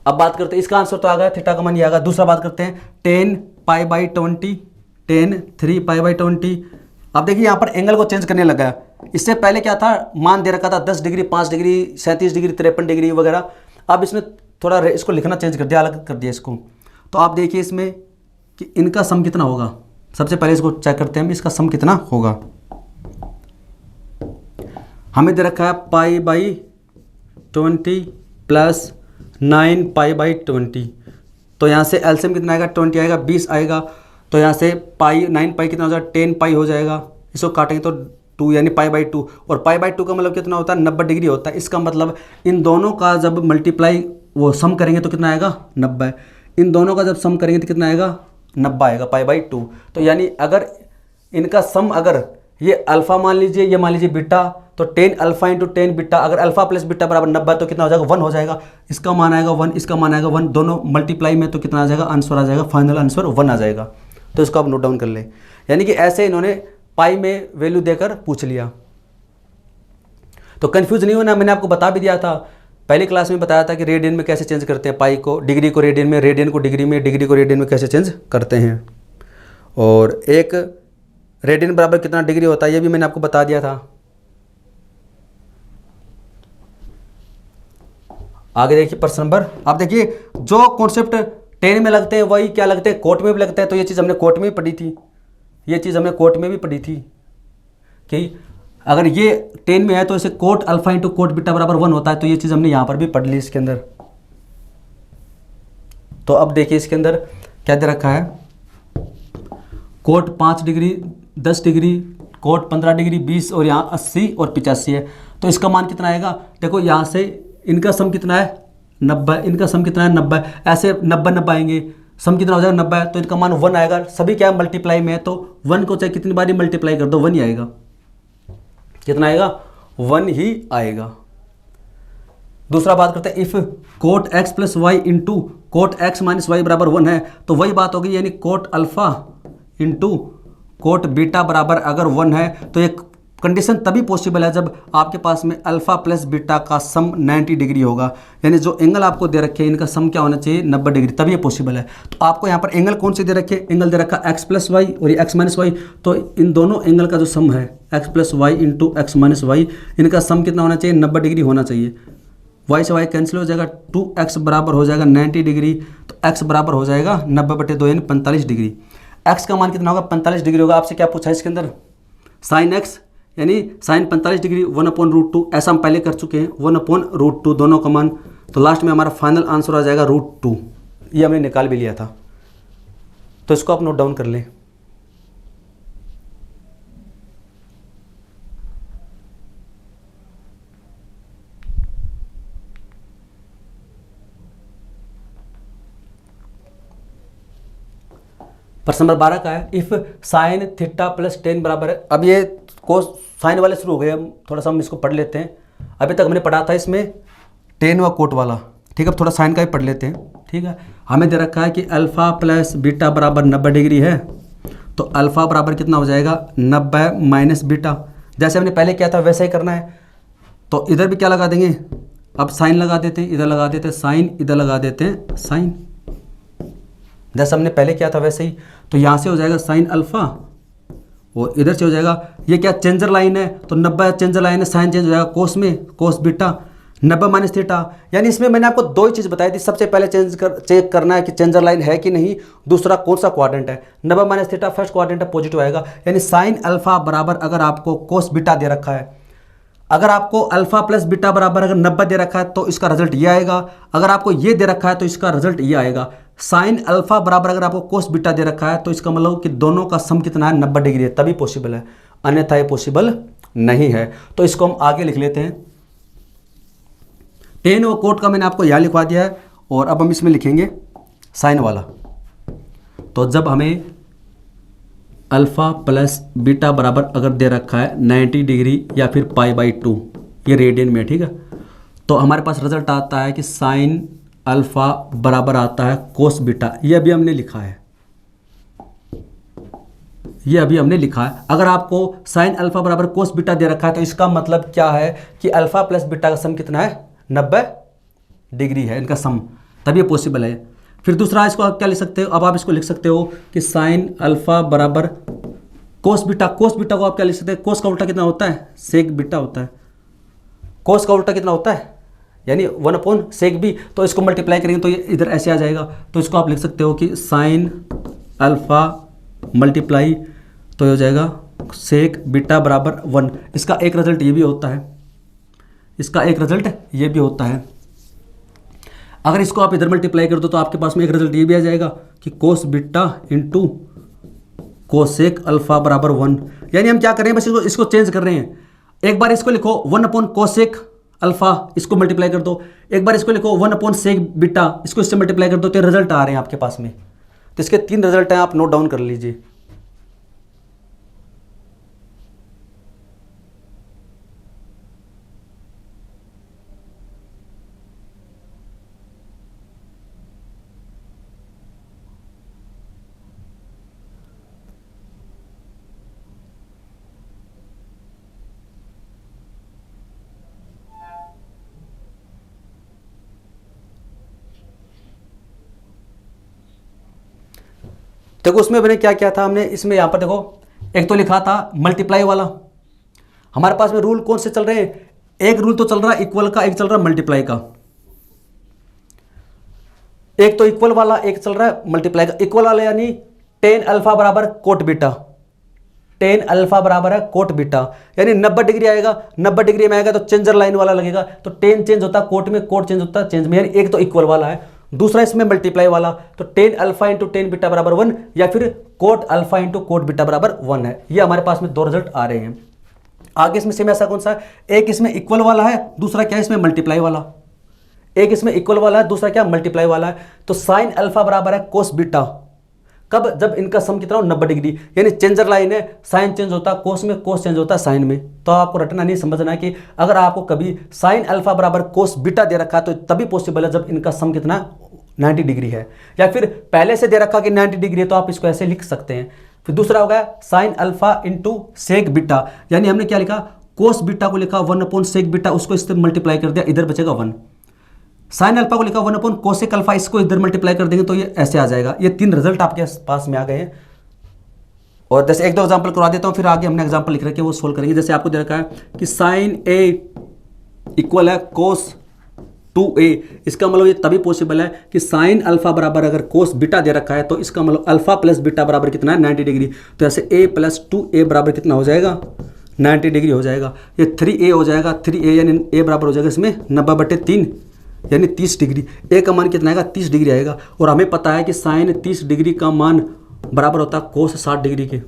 अब बात करते हैं, इसका आंसर तो आ गया, थीटा का मान ये आ गया। दूसरा बात करते हैं 10 π/20, 10 3 π/20। अब देखिए यहाँ पर एंगल को चेंज करने लगा है। इससे पहले क्या था, मान दे रखा था 10 डिग्री, 5 डिग्री, 37 डिग्री, 53 डिग्री वगैरह। अब इसमें थोड़ा इसको लिखना चेंज कर दिया, अलग कर दिया इसको। तो आप देखिए इसमें कि इनका सम कितना होगा। सबसे पहले इसको चेक करते हैं हम, इसका सम कितना होगा। हमें दे रखा है π/20 प्लस 9 π/20। तो यहाँ से एलसीएम कितना आएगा, 20 आएगा, 20 आएगा। तो यहाँ से 9 पाई कितना हो जाएगा, 10 पाई हो जाएगा। इसको काटेंगे तो 2 यानी π/2। और π/2 का मतलब कितना होता है, 90 डिग्री होता है। इसका मतलब इन दोनों का जब मल्टीप्लाई वो सम करेंगे तो कितना आएगा, 90। इन दोनों का जब सम करेंगे तो कितना आएगा, 90 आएगा, π/2। तो यानी अगर इनका सम, अगर ये अल्फा मान लीजिए, ये मान लीजिए बीटा, तो 10 अल्फा इंटू 10 बीटा, अगर अल्फा प्लस बीटा बराबर 90 तो कितना हो जाएगा, 1 हो जाएगा। इसका मान आएगा 1, इसका मान आएगा 1, दोनों मल्टीप्लाई में तो कितना आ जाएगा, आंसर आ जाएगा, फाइनल आंसर 1 आ जाएगा। तो इसको आप नोट डाउन कर लें। यानी कि ऐसे इन्होंने पाई में वैल्यू देकर पूछ लिया। तो कंफ्यूज नहीं होना, मैंने आपको बता भी दिया था, पहली क्लास में बताया था कि रेडियन में कैसे चेंज करते हैं पाई को, डिग्री को रेडियन में, रेडियन को डिग्री में, डिग्री को रेडियन में कैसे चेंज करते हैं। और एक रेडियन बराबर कितना डिग्री होता है ये भी मैंने आपको बता दिया था। आगे देखिए प्रश्न नंबर, आप देखिए जो कॉन्सेप्ट 10 में लगते हैं वही क्या लगते हैं, कोर्ट में भी लगते हैं। तो ये चीज़ हमने कोर्ट में भी पढ़ी थी, ये चीज़ हमने कोर्ट में भी पढ़ी थी कि अगर ये 10 में है तो इसे coat alpha into cot beta बराबर 1 होता है। तो ये चीज़ हमने यहाँ पर भी पढ़ ली इसके अंदर। तो अब देखिए इसके अंदर क्या दे रखा है, cot 5 degree, 10 degree, cot 15 degree, 20 और यहाँ 80 और 85 है। तो इसका मान कितना आएगा, देखो यहाँ से इनका सम कितना है, 90, इनका सम कितना है, 90। ऐसे 90 आएंगे, सम कितना हो जाएगा, 90। तो इनका मान 1 आएगा। सभी क्या मल्टीप्लाई में है तो 1 को चाहे कितनी बार मल्टीप्लाई कर दो 1 ही आएगा। कितना आएगा, 1 ही आएगा। दूसरा बात करते हैं, if cot x plus y into cot x minus y बराबर 1 है तो वही बात होगी, यानी cot alpha into cot beta बराबर अगर 1 है तो एक कंडीशन तभी पॉसिबल है जब आपके पास में अल्फा प्लस बीटा का सम 90 डिग्री होगा। यानी जो एंगल आपको दे रखे हैं इनका सम क्या होना चाहिए, 90 डिग्री, तभी ये पॉसिबल है। तो आपको यहाँ पर एंगल कौन से दे रखे, एंगल दे रखा x प्लस वाई और ये x माइनस वाई। तो इन दोनों एंगल का जो सम है x plus y into x minus y, इनका सम कितना होना चाहिए, 90 डिग्री होना चाहिए। y से y कैंसिल हो जाएगा, 2x बराबर हो जाएगा 90 डिग्री। तो x बराबर हो जाएगा 90/2 यानी 45 डिग्री। x का मान कितना होगा, 45 डिग्री होगा। आपसे क्या पूछा है इसके अंदर, साइन x यानी साइन 45 डिग्री 1/√2, ऐसा हम पहले कर चुके हैं, 1/√2 दोनों का मान। तो लास्ट में हमारा फाइनल आंसर आ जाएगा √2। ये हमने निकाल भी लिया था, तो इसको आप नोट डाउन कर लें। प्रश्न नंबर 12 का है, इफ साइन थीटा प्लस 10 बराबर है। अब ये कोस साइन वाले शुरू हो गए, हम थोड़ा सा हम इसको पढ़ लेते हैं। अभी तक हमने पढ़ा था इसमें 10 व कोट वाला, ठीक है। अब थोड़ा साइन का भी पढ़ लेते हैं, ठीक है। हमें दे रखा है कि अल्फा प्लस बीटा बराबर 90 डिग्री है। तो अल्फा बराबर कितना हो जाएगा, 90 माइनस बीटा। जैसे हमने पहले किया था वैसे ही करना है। तो इधर भी क्या लगा देंगे, अब साइन लगा देते हैं, इधर लगा देते हैं साइन, इधर लगा देते हैं साइन, जैसे हमने पहले किया था वैसे ही। तो यहाँ से हो जाएगा साइन अल्फा और इधर से हो जाएगा, ये क्या चेंजर लाइन है तो 90 चेंजर लाइन है, साइन चेंज हो जाएगा कोस में, कोस बीटा 90 माइनस थीटा। यानी इसमें मैंने आपको 2 ही चीज़ बताई थी, सबसे पहले चेक करना है कि चेंजर लाइन है कि नहीं, दूसरा कौन सा क्वाड्रेंट है। 90 माइनस थीटा फर्स्ट क्वाड्रेंट है, पॉजिटिव आएगा। यानी साइन अल्फा बराबर अगर आपको कोस बीटा दे रखा है, अगर आपको अल्फा प्लस बीटा बराबर अगर 90 दे रखा है तो इसका रिजल्ट ये आएगा। अगर आपको ये दे रखा है तो इसका रिजल्ट ये आएगा। साइन अल्फा बराबर अगर आपको कोस बीटा दे रखा है तो इसका मतलब कि दोनों का सम कितना है, 90 डिग्री है, तभी पॉसिबल है, अन्यथा ये पॉसिबल नहीं है। तो इसको हम आगे लिख लेते हैं। 10 और कोट का मैंने आपको यहाँ लिखवा दिया है और अब हम इसमें लिखेंगे साइन वाला। तो जब हमें अल्फ़ा प्लस बीटा बराबर अगर दे रखा है 90 डिग्री या फिर π/2, ये रेडियन में है, ठीक है। तो हमारे पास रिजल्ट आता है कि साइन अल्फ़ा बराबर आता है कोस बीटा। ये अभी हमने लिखा है, ये अभी हमने लिखा है। अगर आपको साइन अल्फ़ा बराबर कोस बीटा दे रखा है तो इसका मतलब क्या है कि अल्फ़ा प्लस बीटा का सम कितना है, 90 डिग्री है इनका सम, तब ये पॉसिबल है। फिर दूसरा इसको आप क्या लिख सकते हो, अब आप इसको लिख सकते हो कि साइन अल्फ़ा बराबर कोस बीटा। कोस बीटा को आप क्या लिख सकते हैं, कोस का उल्टा कितना होता है, सेक बीटा होता है। कोस का उल्टा कितना होता है, यानी 1/सेक बी। तो इसको मल्टीप्लाई करेंगे तो ये इधर ऐसे आ जाएगा। तो इसको आप लिख सकते हो कि साइन अल्फ़ा मल्टीप्लाई तो ये हो जाएगा सेक बीटा बराबर 1। इसका एक रिजल्ट ये भी होता है, इसका एक रिजल्ट ये भी होता है। अगर इसको आप इधर मल्टीप्लाई कर दो तो आपके पास में एक रिजल्ट ये भी आ जाएगा कि cos beta into cosec alpha बराबर 1। यानी हम क्या कर रहे हैं, बस इसको चेंज कर रहे हैं। एक बार इसको लिखो 1/कोसेक अल्फ़ा, इसको मल्टीप्लाई कर दो। एक बार इसको लिखो 1/सेक बीटा, इसको इससे मल्टीप्लाई कर दो, तो रिजल्ट आ रहे हैं आपके पास में। तो इसके 3 रिजल्ट हैं, आप नोट डाउन कर लीजिए। देखो उसमें मैंने क्या किया था, हमने इसमें यहाँ पर देखो एक तो लिखा था मल्टीप्लाई वाला। हमारे पास में रूल कौन से चल रहे हैं, एक रूल तो चल रहा है इक्वल का, एक चल रहा है मल्टीप्लाई का। एक तो इक्वल वाला, एक चल रहा है मल्टीप्लाई का। इक्वल वाला यानी टेन अल्फा बराबर कोट बीटा, टेन अल्फा बराबर है कोट बीटा, यानी 90 डिग्री आएगा। 90 डिग्री में आएगा तो चेंजर लाइन वाला लगेगा। तो टेन चेंज होता है कोट में, कोट चेंज होता है चेंज में, यानी एक तो इक्वल वाला है, दूसरा इसमें मल्टीप्लाई वाला। तो tan alpha into tan beta बराबर 1 या फिर coat alpha into cot beta बराबर 1 है। ये हमारे पास में 2 रिजल्ट आ रहे हैं। आगे इसमें सेम ऐसा कौन सा है, एक इसमें इक्वल वाला है, दूसरा क्या है इसमें मल्टीप्लाई वाला। एक इसमें इक्वल वाला है, दूसरा क्या मल्टीप्लाई वाला है। तो साइन अल्फा बराबर है कोस बीटा, कब, जब इनका सम कितना हो 90 डिग्री, यानी चेंजर लाइन है, साइन चेंज होता है कोस में, कोस चेंज होता है साइन में। तो आपको रटना नहीं, समझना है कि अगर आपको कभी साइन अल्फा बराबर कोस बीटा दे रखा है तो तभी पॉसिबल है जब इनका सम कितना 90 डिग्री है, या फिर पहले से दे रखा कि 90 डिग्री है तो आप इसको ऐसे लिख सकते हैं। फिर दूसरा हो गया sine alpha into sec beta, यानी हमने क्या लिखा, कोस बीटा को लिखा 1/सेक बीटा, उसको इससे मल्टीप्लाई कर दिया, इधर बचेगा 1। साइन अल्फा को लिखा 1/कोसेक अल्फा, इसको इधर मल्टीप्लाई कर देंगे तो ये ऐसे आ जाएगा। ये 3 रिजल्ट आपके पास में आ गए हैं। और जैसे 1-2 एग्जाम्पल करवा देता हूँ, फिर आगे हमने एग्जाम्पल लिख रखे वो सोल्व करेंगे। जैसे आपको दे रखा है कि साइन ए इक्वल है कोस 2a, इसका मतलब ये तभी पॉसिबल है कि साइन अल्फा बराबर अगर कोस बीटा दे रखा है तो इसका मतलब अल्फा प्लस बीटा बराबर कितना है 90 डिग्री। तो ऐसे a + 2a बराबर कितना हो जाएगा 90 डिग्री हो जाएगा। ये 3a हो जाएगा, 3a यानी a बराबर हो जाएगा इसमें 90/3 यानी 30 डिग्री। a का मान कितना आएगा 30 डिग्री आएगा। और हमें पता है कि साइन 30 डिग्री का मान बराबर होता है कोस 60 डिग्री के।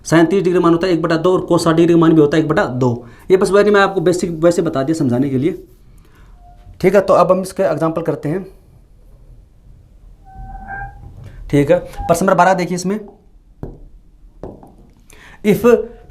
साइन 30 डिग्री मान होता है 1/2 और कोस 60 डिग्री का मान भी होता है 1/2। ये बस वैसे मैं आपको बेसिक वैसे बता दिया समझाने के लिए, ठीक है। तो अब हम इसके एग्जाम्पल करते हैं, ठीक है। प्रश्न नंबर 12 देखिए, इसमें if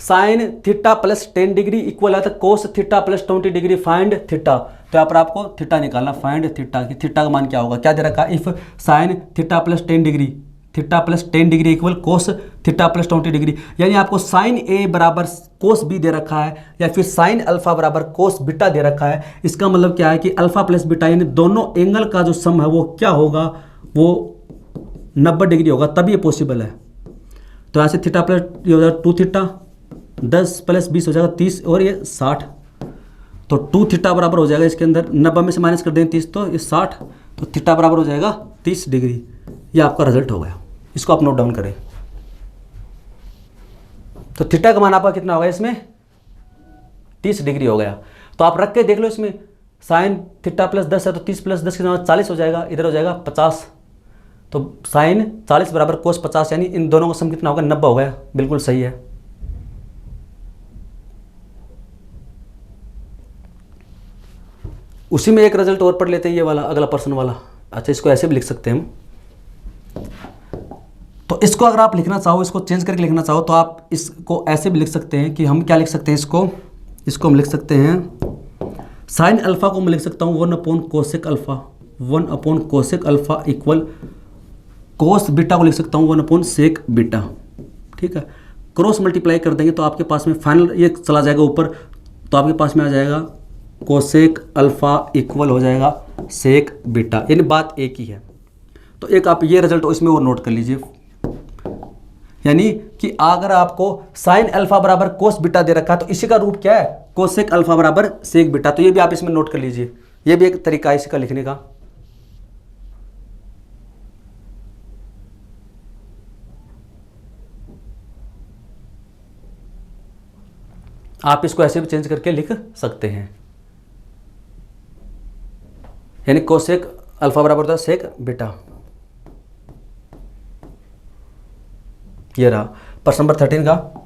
sine theta plus 10 degree equal है तो cos theta plus 20 degree find theta. तो यहाँ पर आपको थीटा निकालना, फाइंड थीटा की थीटा का मान क्या होगा, क्या दे रखा है, if sine theta plus 10 degree, theta plus 10 degree equal cos theta plus 20 degree, यानी आपको साइन ए बराबर कोस बी दे रखा है या फिर साइन अल्फा बराबर कोस बीटा दे रखा है। इसका मतलब क्या है कि अल्फा प्लस बीटा यानी दोनों एंगल का जो सम है वो क्या होगा, वो 90 डिग्री होगा, तभी ये पॉसिबल है। तो यहाँ से थीटा प्लस ये हो जाएगा 2 थीटा, 10 + 20 हो जाएगा 30 और ये 60। तो 2 थीटा बराबर हो जाएगा इसके अंदर 90 में से माइनस कर दें 30 तो ये 60, तो थीटा बराबर हो जाएगा 30 डिग्री। ये आपका रिजल्ट हो गया, इसको आप नोट डाउन करें। तो थीटा का मान आपका कितना होगा इसमें 30 डिग्री हो गया। तो आप रख के देख लो, इसमें साइन थीटा प्लस 10 है तो 30 + 10 कितना 40 हो जाएगा, इधर हो जाएगा 50। तो साइन 40 बराबर कोस 50, यानी इन दोनों का सम कितना होगा 90 हो गया, बिल्कुल सही है। उसी में एक रिजल्ट और पढ़ लेते हैं, ये वाला अगला पर्सन वाला। अच्छा, इसको ऐसे भी लिख सकते हैं हम, तो इसको अगर आप लिखना चाहो, इसको चेंज करके लिखना चाहो तो आप इसको ऐसे भी लिख सकते हैं कि हम क्या लिख सकते हैं, इसको हम लिख सकते हैं साइन अल्फा को मैं लिख सकता हूँ 1/कोसेक अल्फा, 1/कोसेक अल्फा इक्वल कोस बीटा को लिख सकता हूँ 1/सेक बीटा। ठीक है, क्रॉस मल्टीप्लाई कर देंगे तो आपके पास में फाइनल ये चला जाएगा ऊपर, तो आपके पास में आ जाएगा कोसेक अल्फा इक्वल हो जाएगा सेक बीटा, यानी बात एक ही है। तो एक आप ये रिजल्ट इसमें और नोट कर लीजिए, यानी कि अगर आपको साइन अल्फा बराबर कोस बीटा दे रखा है तो इसी का रूप क्या है, कोसेक अल्फा बराबर सेक बीटा। तो ये भी आप इसमें नोट कर लीजिए, ये भी एक तरीका है इसका लिखने का। आप इसको ऐसे भी चेंज करके लिख सकते हैं, यानी कोसेक अल्फा बराबर होता है सेक बीटा। ये रहा प्रश्न नंबर 13 का।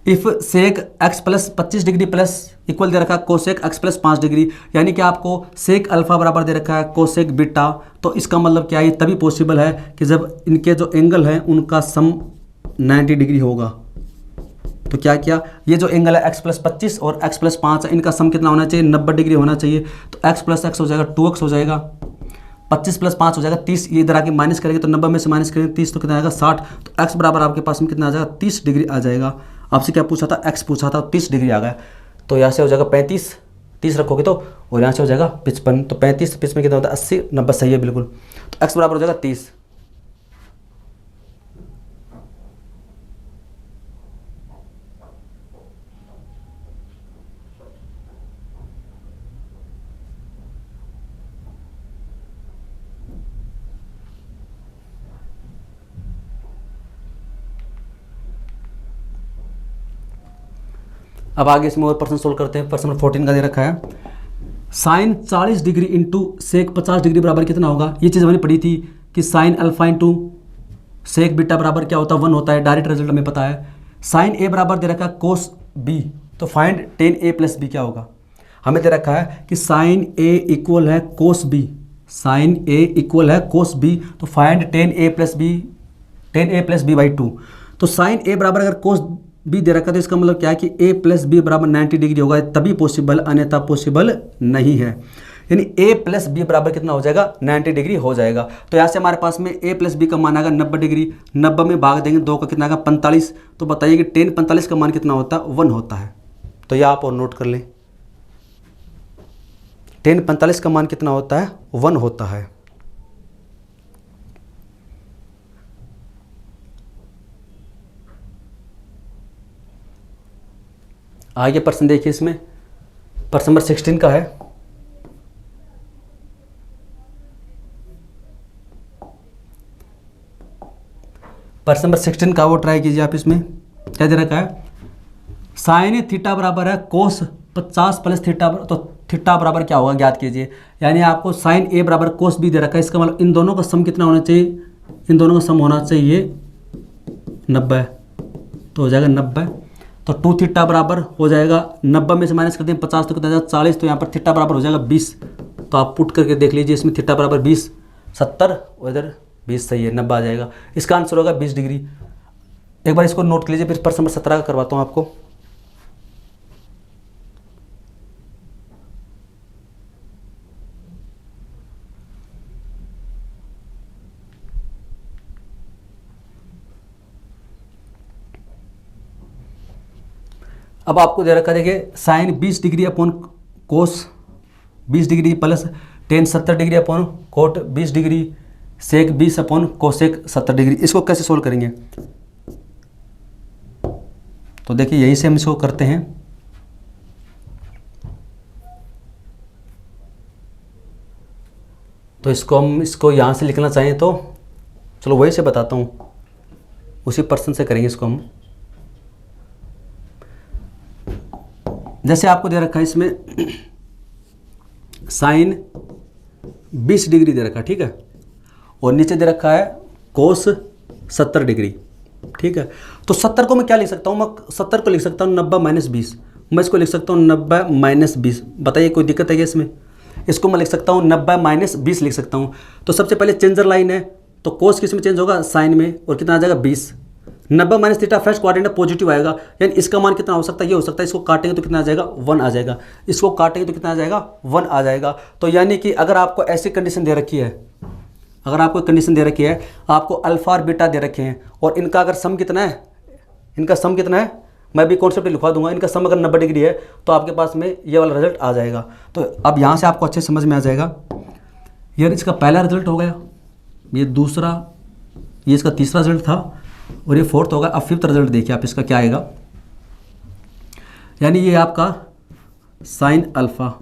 If sec x plus 25 degree plus equal दे रखा है कोसेक एक्स प्लस 5 डिग्री, यानी कि आपको सेक अल्फा बराबर दे रखा है कोसेक बीटा। तो इसका मतलब क्या है, ये तभी पॉसिबल है कि जब इनके जो एंगल हैं उनका सम 90 डिग्री होगा। तो क्या किया, ये जो एंगल है एक्स प्लस 25 और एक्स प्लस 5 है, इनका सम कितना होना चाहिए, 90 डिग्री होना चाहिए। तो एक्स प्लस एक्स हो जाएगा 2x हो जाएगा, 25 प्लस 5 हो जाएगा 30, ये इधर आके माइनस करेंगे तो 90 में से माइनस करेंगे 30 तो कितना आएगा 60। तो x बराबर आपके पास में कितना आ जाएगा 30 डिग्री आ जाएगा। आपसे क्या पूछा था, x पूछा था, 30 डिग्री आ गया। तो यहाँ से हो जाएगा 35, 30 रखोगे तो, और यहाँ से हो जाएगा 55। तो 35 55 में कितना होता है 80, 90 सही है बिल्कुल। तो x बराबर हो जाएगा 30। अब आगे इसमें और प्रश्न सोल्व करते हैं। प्रश्न नंबर 14 का दे रखा है sine 40 degree into sec 50 degree बराबर कितना होगा। ये चीज़ हमने पढ़ी थी कि sine alpha into sec beta बराबर क्या होता है, 1 होता है। डायरेक्ट रिजल्ट हमें पता है। साइन ए बराबर दे रखा है कोस बी, तो find tan A plus B क्या होगा। हमें दे रखा है कि साइन ए इक्वल है cos B, sine A equal है कोस बी, तो find tan A plus B by 2। तो साइन ए बराबर अगर कोस बी दे रखा है तो इसका मतलब क्या है कि a प्लस बी बराबर 90 डिग्री होगा, तभी पॉसिबल, अन्यथा पॉसिबल नहीं है। यानी a प्लस बी बराबर कितना हो जाएगा 90 डिग्री हो जाएगा। तो यहाँ से हमारे पास में a प्लस बी का मान आएगा 90 डिग्री, 90 में भाग देंगे 2 का कितना आएगा 45। तो बताइए कि टेन 45 का मान कितना होता है 1 होता है। तो यह आप और नोट कर लें, टेन 45 का मान कितना होता है 1 होता है। आगे प्रश्न देखिए, इसमें प्रश्न नंबर 16 का है। प्रश्न नंबर 16 का वो ट्राई कीजिए आप। इसमें क्या दे रखा है, साइन थीटा बराबर है कोस 50 प्लस थीटा, तो थीटा बराबर क्या होगा ज्ञात कीजिए। यानी आपको साइन ए बराबर कोस बी दे रखा है, इसका मतलब इन दोनों का सम कितना होना चाहिए, इन दोनों का सम होना चाहिए 90, तो हो जाएगा 90। तो 2 थीटा बराबर हो जाएगा 90 में से माइनस कर दें 50 तो कितना आ जाएगा 40, तो यहाँ पर थीटा बराबर हो जाएगा 20। तो आप पुट करके देख लीजिए, इसमें थीटा बराबर 20, 70 और इधर 20 सही है, 90 आ जाएगा। इसका आंसर होगा 20 डिग्री। एक बार इसको नोट कर लीजिए, फिर प्रश्न नंबर 17 का करवाता हूँ आपको। अब आपको दे रखा, देखिए sine 20 degree upon cos 20 degree plus ten 70 degree upon cot 20 degree sec 20 upon cosec 70 degree. इसको कैसे सोल्व करेंगे, तो देखिए यहीं से हम इसको करते हैं। तो इसको यहाँ से लिखना चाहिए, तो चलो वही से बताता हूँ, उसी पर्सन से करेंगे इसको हम। जैसे आपको दे रखा है इसमें साइन 20 डिग्री दे रखा है, ठीक है, और नीचे दे रखा है कोस 70 डिग्री, ठीक है। तो 70 को मैं क्या लिख सकता हूँ, मैं 70 को लिख सकता हूँ 90 माइनस 20। मैं इसको लिख सकता हूँ 90 माइनस 20। बताइए कोई दिक्कत है क्या इसमें। इसको मैं लिख सकता हूँ 90 माइनस 20 लिख सकता हूँ। तो सबसे पहले चेंजर लाइन है, तो कोस किस में चेंज होगा, साइन में, और कितना आ जाएगा 20। 90 minus theta first quadrant positive आएगा, यानी इसका मान कितना हो सकता है, ये हो सकता है, इसको काटेंगे तो कितना आ जाएगा 1 आ जाएगा, इसको काटेंगे तो कितना आ जाएगा 1 आ जाएगा। तो यानी कि अगर आपको ऐसी कंडीशन दे रखी है, अगर आपको कंडीशन दे रखी है, आपको अल्फा और बीटा दे रखे हैं और इनका अगर सम कितना है, इनका सम कितना है, मैं भी कॉन्सेप्ट लिखवा दूंगा, इनका सम अगर 90 डिग्री है तो आपके पास में ये वाला रिजल्ट आ जाएगा। तो अब यहाँ से आपको अच्छे समझ में आ जाएगा, यार इसका पहला रिजल्ट हो गया, ये दूसरा, ये इसका तीसरा रिजल्ट था और ये फोर्थ होगा। अब फिफ्थ रिजल्ट देखिए आप, इसका क्या आएगा, यानी ये आपका साइन अल्फा,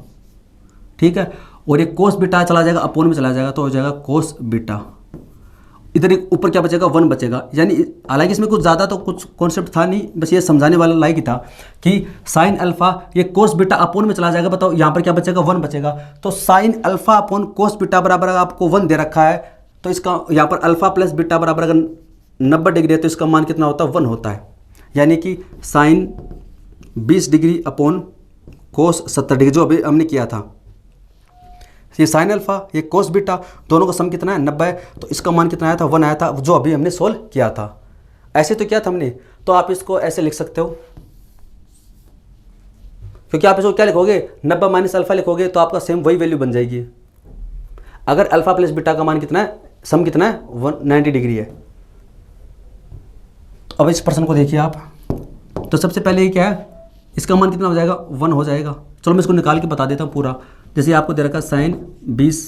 ठीक है, और ये कोस बीटा चला जाएगा, अपोन में चला जाएगा, तो हो जाएगा कोस बीटा। इधर ऊपर क्या बचेगा, 1 बचेगा। यानी हालांकि इसमें कुछ ज़्यादा तो कुछ कॉन्सेप्ट था नहीं, बस ये समझाने वाला लायक ही था कि साइन अल्फा ये कोस बीटा अपोन में चला जाएगा। बताओ यहाँ पर क्या बचेगा, 1 बचेगा। तो sine alpha upon cos beta बराबर आपको 1 दे रखा है, तो इसका यहाँ पर अल्फा प्लस बीटा बराबर अगर 90 डिग्री है तो इसका मान कितना होता है, 1 होता है। यानी कि sine 20 degree upon cos 70 degree, जो अभी हमने किया था। ये साइन अल्फा, ये कोस बीटा, दोनों का सम कितना है 90 है, तो इसका मान कितना आया था, 1 आया था, जो अभी हमने सोल्व किया था। ऐसे तो किया था हमने, तो आप इसको ऐसे लिख सकते हो, क्योंकि आप इसको क्या लिखोगे, 90 माइनस अल्फा लिखोगे तो आपका सेम वही वैल्यू बन जाएगी। अगर अल्फा प्लस बीटा का मान कितना है, सम कितना है, 190 डिग्री है। तो अब इस प्रश्न को देखिए आप, तो सबसे पहले ये क्या है, इसका मान कितना हो जाएगा, 1 हो जाएगा। चलो मैं इसको निकाल के बता देता हूँ पूरा। जैसे आपको दे रखा साइन 20,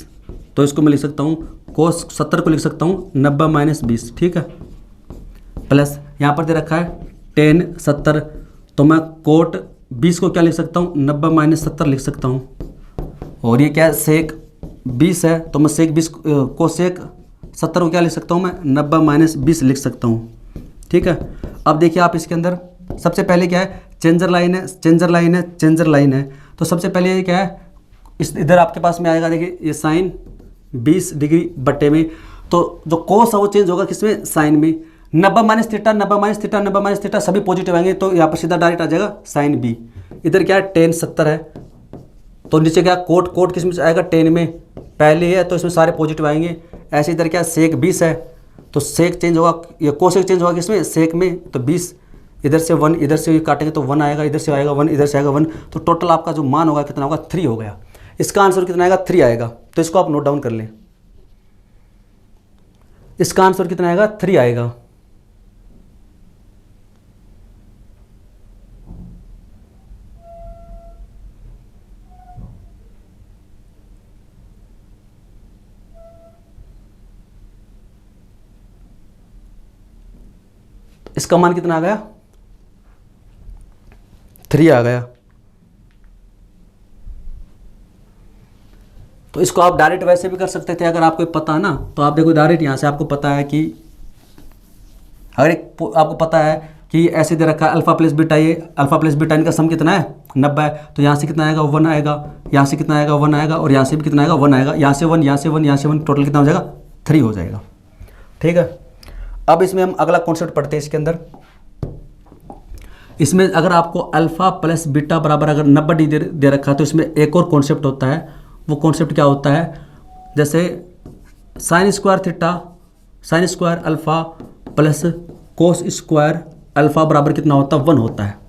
तो इसको मैं लिख सकता हूँ, कोस 70 को लिख सकता हूँ 90 माइनस 20, ठीक है, प्लस यहाँ पर दे रखा है टेन 70, तो मैं कोट 20 को क्या लिख सकता हूँ, 90 माइनस 70 लिख सकता हूँ। और ये क्या है, सेक 20 है, तो मैं सेक 20 को सेक 70 को क्या लिख सकता हूँ, मैं 90 माइनस 20 लिख सकता हूँ, ठीक है। अब देखिए आप इसके अंदर सबसे पहले क्या है, चेंजर लाइन है, चेंजर लाइन है, चेंजर लाइन है। तो सबसे पहले ये क्या है, इस इधर आपके पास में आएगा, देखिए ये साइन 20 डिग्री बट्टे में, तो जो कोस है वो चेंज होगा किसमें, साइन में। 90 minus theta, 90 minus theta, 90 minus theta सभी पॉजिटिव आएंगे, तो यहाँ पर सीधा डायरेक्ट आ जाएगा साइन बी। इधर क्या है, टेन 70 है, तो नीचे क्या कोट, कोट किस में आएगा, टेन में, पहले है तो इसमें सारे पॉजिटिव आएंगे। ऐसे इधर क्या सेक 20 है, तो सेक चेंज होगा, ये कोसेक चेंज होगा किसमें, सेक में, तो 20, इधर से 1, इधर से काटेंगे तो 1 आएगा, इधर से आएगा 1, इधर से आएगा 1, तो टोटल आपका जो मान होगा कितना होगा, 3 हो गया। इसका आंसर कितना आएगा, 3 आएगा। तो इसको आप नोट डाउन कर लें, इसका आंसर कितना आएगा, 3 आएगा। इसका मान कितना आ गया, 3 आ गया। तो इसको आप डायरेक्ट वैसे भी कर सकते थे, अगर आपको पता है ना, तो आप देखो डायरेक्ट यहाँ से आपको पता है कि अगर आपको पता है कि ऐसे दे रखा है अल्फा प्लस बीटा, ये अल्फा प्लस बीटा इनका सम कितना है 90 है, तो यहाँ से कितना आएगा 1 आएगा, यहाँ से कितना आएगा 1 आएगा, और यहाँ से भी कितना आएगा 1 आएगा, यहाँ से 1, यहाँ से 1, यहाँ से 1, टोटल कितना हो जाएगा 3 हो जाएगा, ठीक है। अब इसमें हम अगला कॉन्सेप्ट पढ़ते हैं। इसके अंदर इसमें अगर आपको अल्फा प्लस बीटा बराबर अगर 90 डिग्री दे रखा है, तो इसमें एक और कॉन्सेप्ट होता है। वो कॉन्सेप्ट क्या होता है, जैसे sine square theta, sine square alpha plus cos square alpha बराबर कितना होता है, 1 होता है।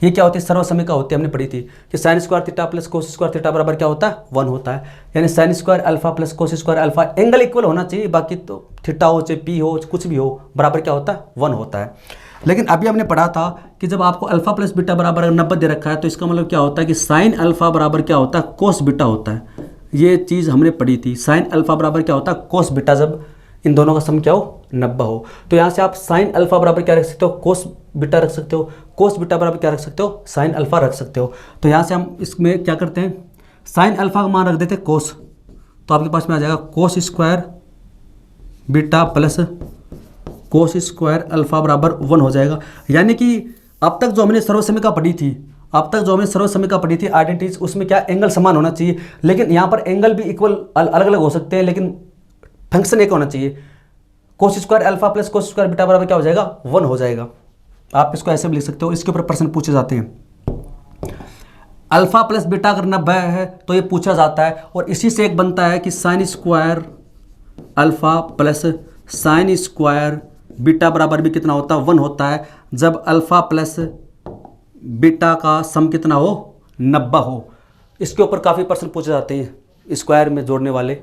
ये क्या होती है, सर्वसमीका होती है, हमने पढ़ी थी कि sine square theta plus cos square theta बराबर क्या होता है, 1 होता है। यानी sine square alpha plus cos square alpha, angle equal होना चाहिए, बाकी तो थीटा हो चाहे पी हो कुछ भी हो, बराबर क्या होता है, 1 होता है। लेकिन अभी हमने पढ़ा था कि जब आपको अल्फा प्लस बीटा बराबर 90 दे रखा है, तो इसका मतलब क्या होता है कि साइन अल्फा बराबर क्या होता है, कोस बीटा होता है। ये चीज़ हमने पढ़ी थी, साइन अल्फा बराबर क्या होता है, कोस बीटा, जब इन दोनों का सम क्या हो 90 हो। तो यहाँ से आप साइन अल्फा बराबर क्या रख सकते हो, कोस बीटा रख सकते हो, कोस बीटा बराबर क्या रख सकते हो, साइन अल्फा रख सकते हो। तो यहाँ से हम इसमें क्या करते हैं, साइन अल्फा का मान रख देते हैं कोस, तो आपके पास में आ जाएगा cos square beta plus cos square alpha बराबर 1 हो जाएगा। यानी कि अब तक जो हमने सर्वसमीका पढ़ी थी, अब तक जो हमने सर्वसमीका पढ़ी थी आइडेंटिटीज, उसमें क्या एंगल समान होना चाहिए, लेकिन यहाँ पर एंगल भी इक्वल अलग अलग हो सकते हैं, लेकिन फंक्शन एक होना चाहिए। Cos square alpha plus cos square beta बराबर क्या हो जाएगा, 1 हो जाएगा। आप इसको ऐसे भी लिख सकते हो। इसके ऊपर प्रश्न पूछे जाते हैं, अल्फा प्लस बीटा अगर 90 है तो ये पूछा जाता है, और इसी से एक बनता है कि sine square alpha plus sine square beta बराबर भी कितना होता है, 1 होता है जब अल्फ़ा प्लस बीटा का सम कितना हो, 90 हो। इसके ऊपर काफ़ी प्रश्न पूछे जाते हैं स्क्वायर में जोड़ने वाले।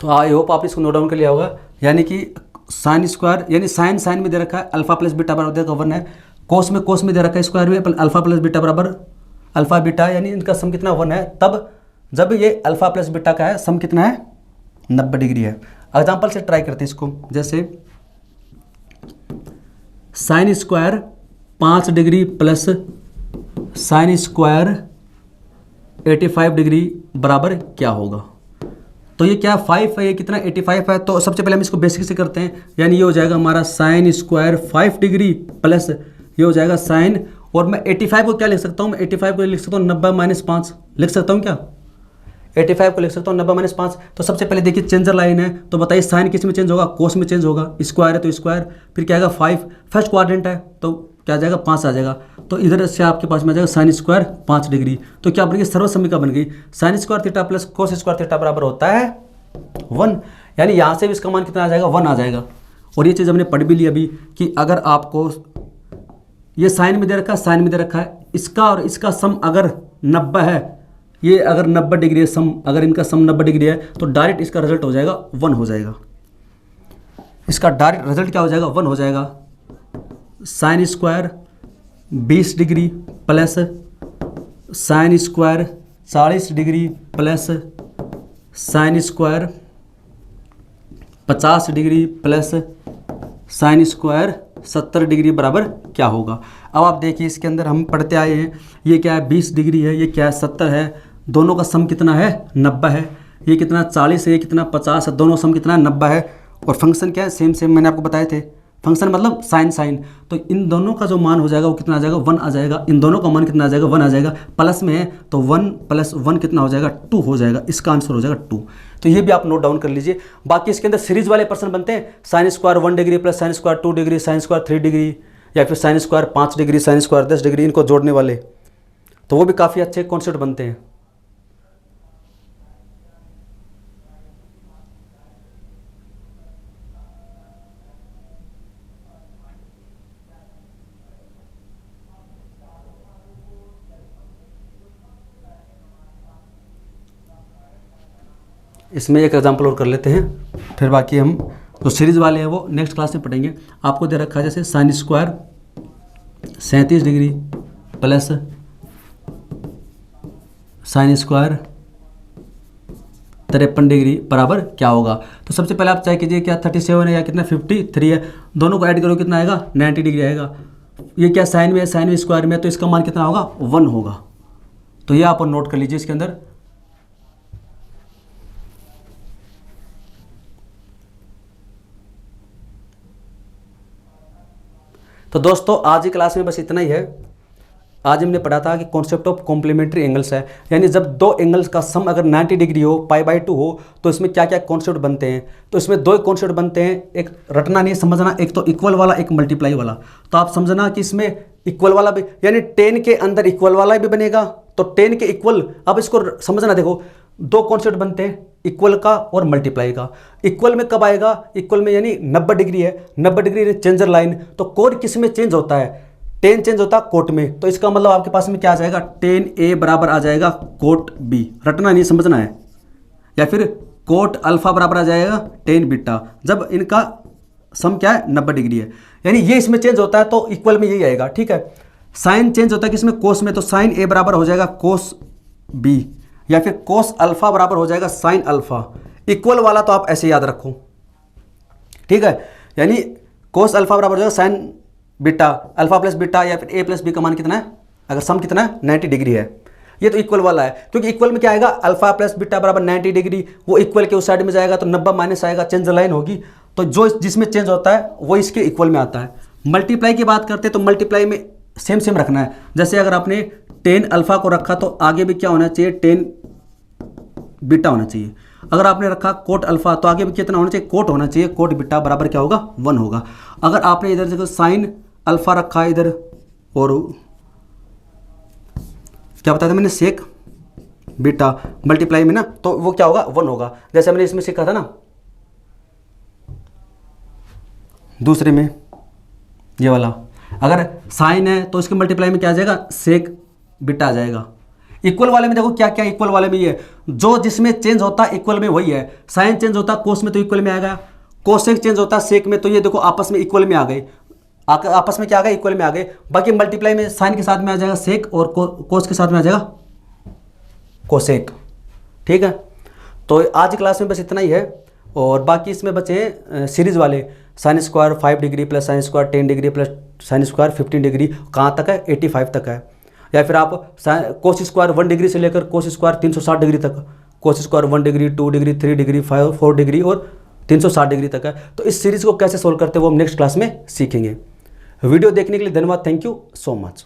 तो आई होप आप इसको नोट डाउन कर लिया होगा। यानी कि साइन स्क्वायर यानी साइन साइन में दे रखा है अल्फा प्लस बीटा बराबर देखो 1 है, कोस में दे रखा है स्क्वायर में अल्फा प्लस बीटा बराबर अल्फा बीटा, यानी इनका सम कितना 1 है। तब जब ये अल्फा प्लस बीटा का है सम कितना है, 90 डिग्री है। एग्जाम्पल से ट्राई करते हैं इसको, जैसे sine square 5 degree plus sine square 85 degree बराबर क्या होगा। तो ये क्या 5 है, ये कितना 85 है। तो सबसे पहले हम इसको बेसिक से करते हैं, यानी ये हो जाएगा हमारा साइन स्क्वायर 5 डिग्री प्लस ये हो जाएगा साइन, और मैं 85 को क्या लिख सकता हूँ, मैं 85 को लिख सकता हूँ 90 माइनस 5 लिख सकता हूँ क्या, 85 को लिख सकता हूँ 90 माइनस 5। तो सबसे पहले देखिए चेंजर लाइन है, तो बताइए साइन किस में चेंज होगा, कोस में चेंज होगा, स्क्वायर है तो स्क्वायर, फिर क्या आएगा 5, फर्स्ट क्वाड्रेंट है तो क्या आ जाएगा 5 आ जाएगा। तो इधर से आपके पास में आ जाएगा साइन स्क्वायर 5 डिग्री। तो क्या बन गई, सर्वसम्मिका बन गई, sine square theta plus cos square theta बराबर होता है 1। यानी यहाँ से भी इसका मान कितना आ जाएगा, 1 आ जाएगा। और ये चीज़ हमने पढ़ भी ली अभी कि अगर आपको ये साइन में दे रखा है, साइन में दे रखा है, इसका और इसका सम अगर 90 है, ये अगर 90 डिग्री है सम, अगर इनका सम 90 डिग्री है तो डायरेक्ट इसका रिजल्ट हो जाएगा 1 हो जाएगा। इसका डायरेक्ट रिजल्ट क्या हो जाएगा, 1 हो जाएगा। Sine square 20 degree plus sine square 40 degree plus sine square 50 degree plus sine square 70 degree बराबर क्या होगा। अब आप देखिए इसके अंदर हम पढ़ते आए हैं, ये क्या है 20 डिग्री है, ये क्या है 70 है, दोनों का सम कितना है 90 है, ये कितना 40 है, ये कितना 50 है, दोनों सम कितना 90 है। और फंक्शन क्या है, सेम सेम मैंने आपको बताए थे, फंक्शन मतलब साइन साइन। तो इन दोनों का जो मान हो जाएगा वो कितना आ जाएगा, 1 आ जाएगा। इन दोनों का मान कितना आ जाएगा, 1 आ जाएगा। प्लस में है तो 1 + 1 कितना हो जाएगा, 2 हो जाएगा। इसका आंसर हो जाएगा 2। तो ये भी आप नोट डाउन कर लीजिए। बाकी इसके अंदर सीरीज वाले प्रश्न बनते हैं, sine square 1 degree plus sine square 2 degree, sine square 3 degree, या फिर sine square 5 degree, sine square 10 degree, इनको जोड़ने वाले, तो वो भी काफ़ी अच्छे कॉन्सेप्ट बनते हैं। इसमें एक एग्जांपल और कर लेते हैं, फिर बाकी हम जो सीरीज़ वाले हैं वो नेक्स्ट क्लास में पढ़ेंगे। आपको दे रखा है जैसे sine square 37 degree plus sine square 53 degree बराबर क्या होगा। तो सबसे पहले आप चेक कीजिए क्या 37 है या कितना 53 है, दोनों को ऐड करो कितना आएगा 90 डिग्री आएगा। ये क्या साइन में है, साइन में स्क्वायर में है, तो इसका मान कितना होगा 1 होगा। तो ये आप नोट कर लीजिए इसके अंदर। तो दोस्तों आज की क्लास में बस इतना ही है। आज हमने पढ़ा था कि कॉन्सेप्ट ऑफ कॉम्प्लीमेंट्री एंगल्स है, यानी जब दो एंगल्स का सम अगर 90 डिग्री हो, π/2 हो, तो इसमें क्या क्या कॉन्सेप्ट बनते हैं। तो इसमें 2 कॉन्सेप्ट बनते हैं, एक रटना नहीं समझना, एक तो इक्वल वाला, एक मल्टीप्लाई वाला। तो आप समझना कि इसमें इक्वल वाला भी, यानी 10 के अंदर इक्वल वाला भी बनेगा, तो 10 के इक्वल। अब इसको समझना, देखो 2 कॉन्सेप्ट बनते हैं, इक्वल का और मल्टीप्लाई का। इक्वल में कब आएगा, इक्वल में यानी 90 डिग्री है, 90 डिग्री चेंजर लाइन, तो कोड किस में चेंज होता है, 10 चेंज होता है कोट में। तो इसका मतलब आपके पास में क्या आ जाएगा, 10A बराबर आ जाएगा कोट B। रटना नहीं समझना है। या फिर कोट अल्फा बराबर आ जाएगा 10 बीटा, जब इनका सम क्या है 90 डिग्री है, यानी ये इसमें चेंज होता है तो इक्वल में यही आएगा। ठीक है, साइन चेंज होता है किसमें, कोस में, तो साइन A बराबर हो जाएगा कोस B, या फिर कोस अल्फा बराबर हो जाएगा साइन अल्फा। इक्वल वाला तो आप ऐसे याद रखो, ठीक है, यानी कोस अल्फा बराबर हो जाएगा sign beta, alpha plus beta या फिर A प्लस B का मान कितना है, अगर सम कितना है 90 डिग्री है। ये तो इक्वल वाला है, क्योंकि इक्वल में क्या आएगा, अल्फा प्लस बीटा बराबर 90 डिग्री, वो इक्वल के उस साइड में जाएगा तो 90 माइनस आएगा, चेंज लाइन होगी, तो जो जिसमें चेंज होता है वो इसके इक्वल में आता है। मल्टीप्लाई की बात करते हैं तो मल्टीप्लाई में सेम सेम रखना है। जैसे अगर आपने टेन अल्फा को रखा तो आगे भी क्या होना चाहिए, टेन बीटा होना चाहिए। अगर आपने रखा कोट अल्फा तो आगे भी कितना होना चाहिए, कोट होना चाहिए। कोट बीटा बराबर क्या होगा, 1 होगा। अगर आपने इधर देखो साइन अल्फा रखा है इधर, और क्या बताया था मैंने, सेक बीटा मल्टीप्लाई में ना, तो वो क्या होगा, 1 होगा। जैसे मैंने इसमें सीखा था ना दूसरे में, ये वाला, अगर साइन है तो इसके मल्टीप्लाई में क्या आ जाएगा, सेक बीटा आ जाएगा। इक्वल वाले में देखो क्या क्या इक्वल वाले में, ये जो जिसमें चेंज होता है इक्वल में वही है। साइन चेंज होता है कोस में तो इक्वल में आएगा, कोसेक चेंज होता है सेक में, तो ये देखो आपस में इक्वल में आ गए, आपस में क्या आ गए, इक्वल में आ गए। बाकी मल्टीप्लाई में साइन के साथ में आ जाएगा सेक, और कोस के साथ में आ जाएगा कोसेक। ठीक है, तो आज की क्लास में बस इतना ही है, और बाकी इसमें बचे सीरीज़ वाले, sine square 5 degree plus sine square 10 degree plus sine square 15 degree, कहाँ तक है, 85 तक है। या फिर आप कोस स्क्वायर 1 डिग्री से लेकर कोस स्क्वायर 360 डिग्री तक, cos square 1 degree 2 degree 3 degree 4 degree और 360 डिग्री तक है। तो इस सीरीज़ को कैसे सोल्व करते हैं वो हम नेक्स्ट क्लास में सीखेंगे। वीडियो देखने के लिए धन्यवाद, थैंक यू सो मच।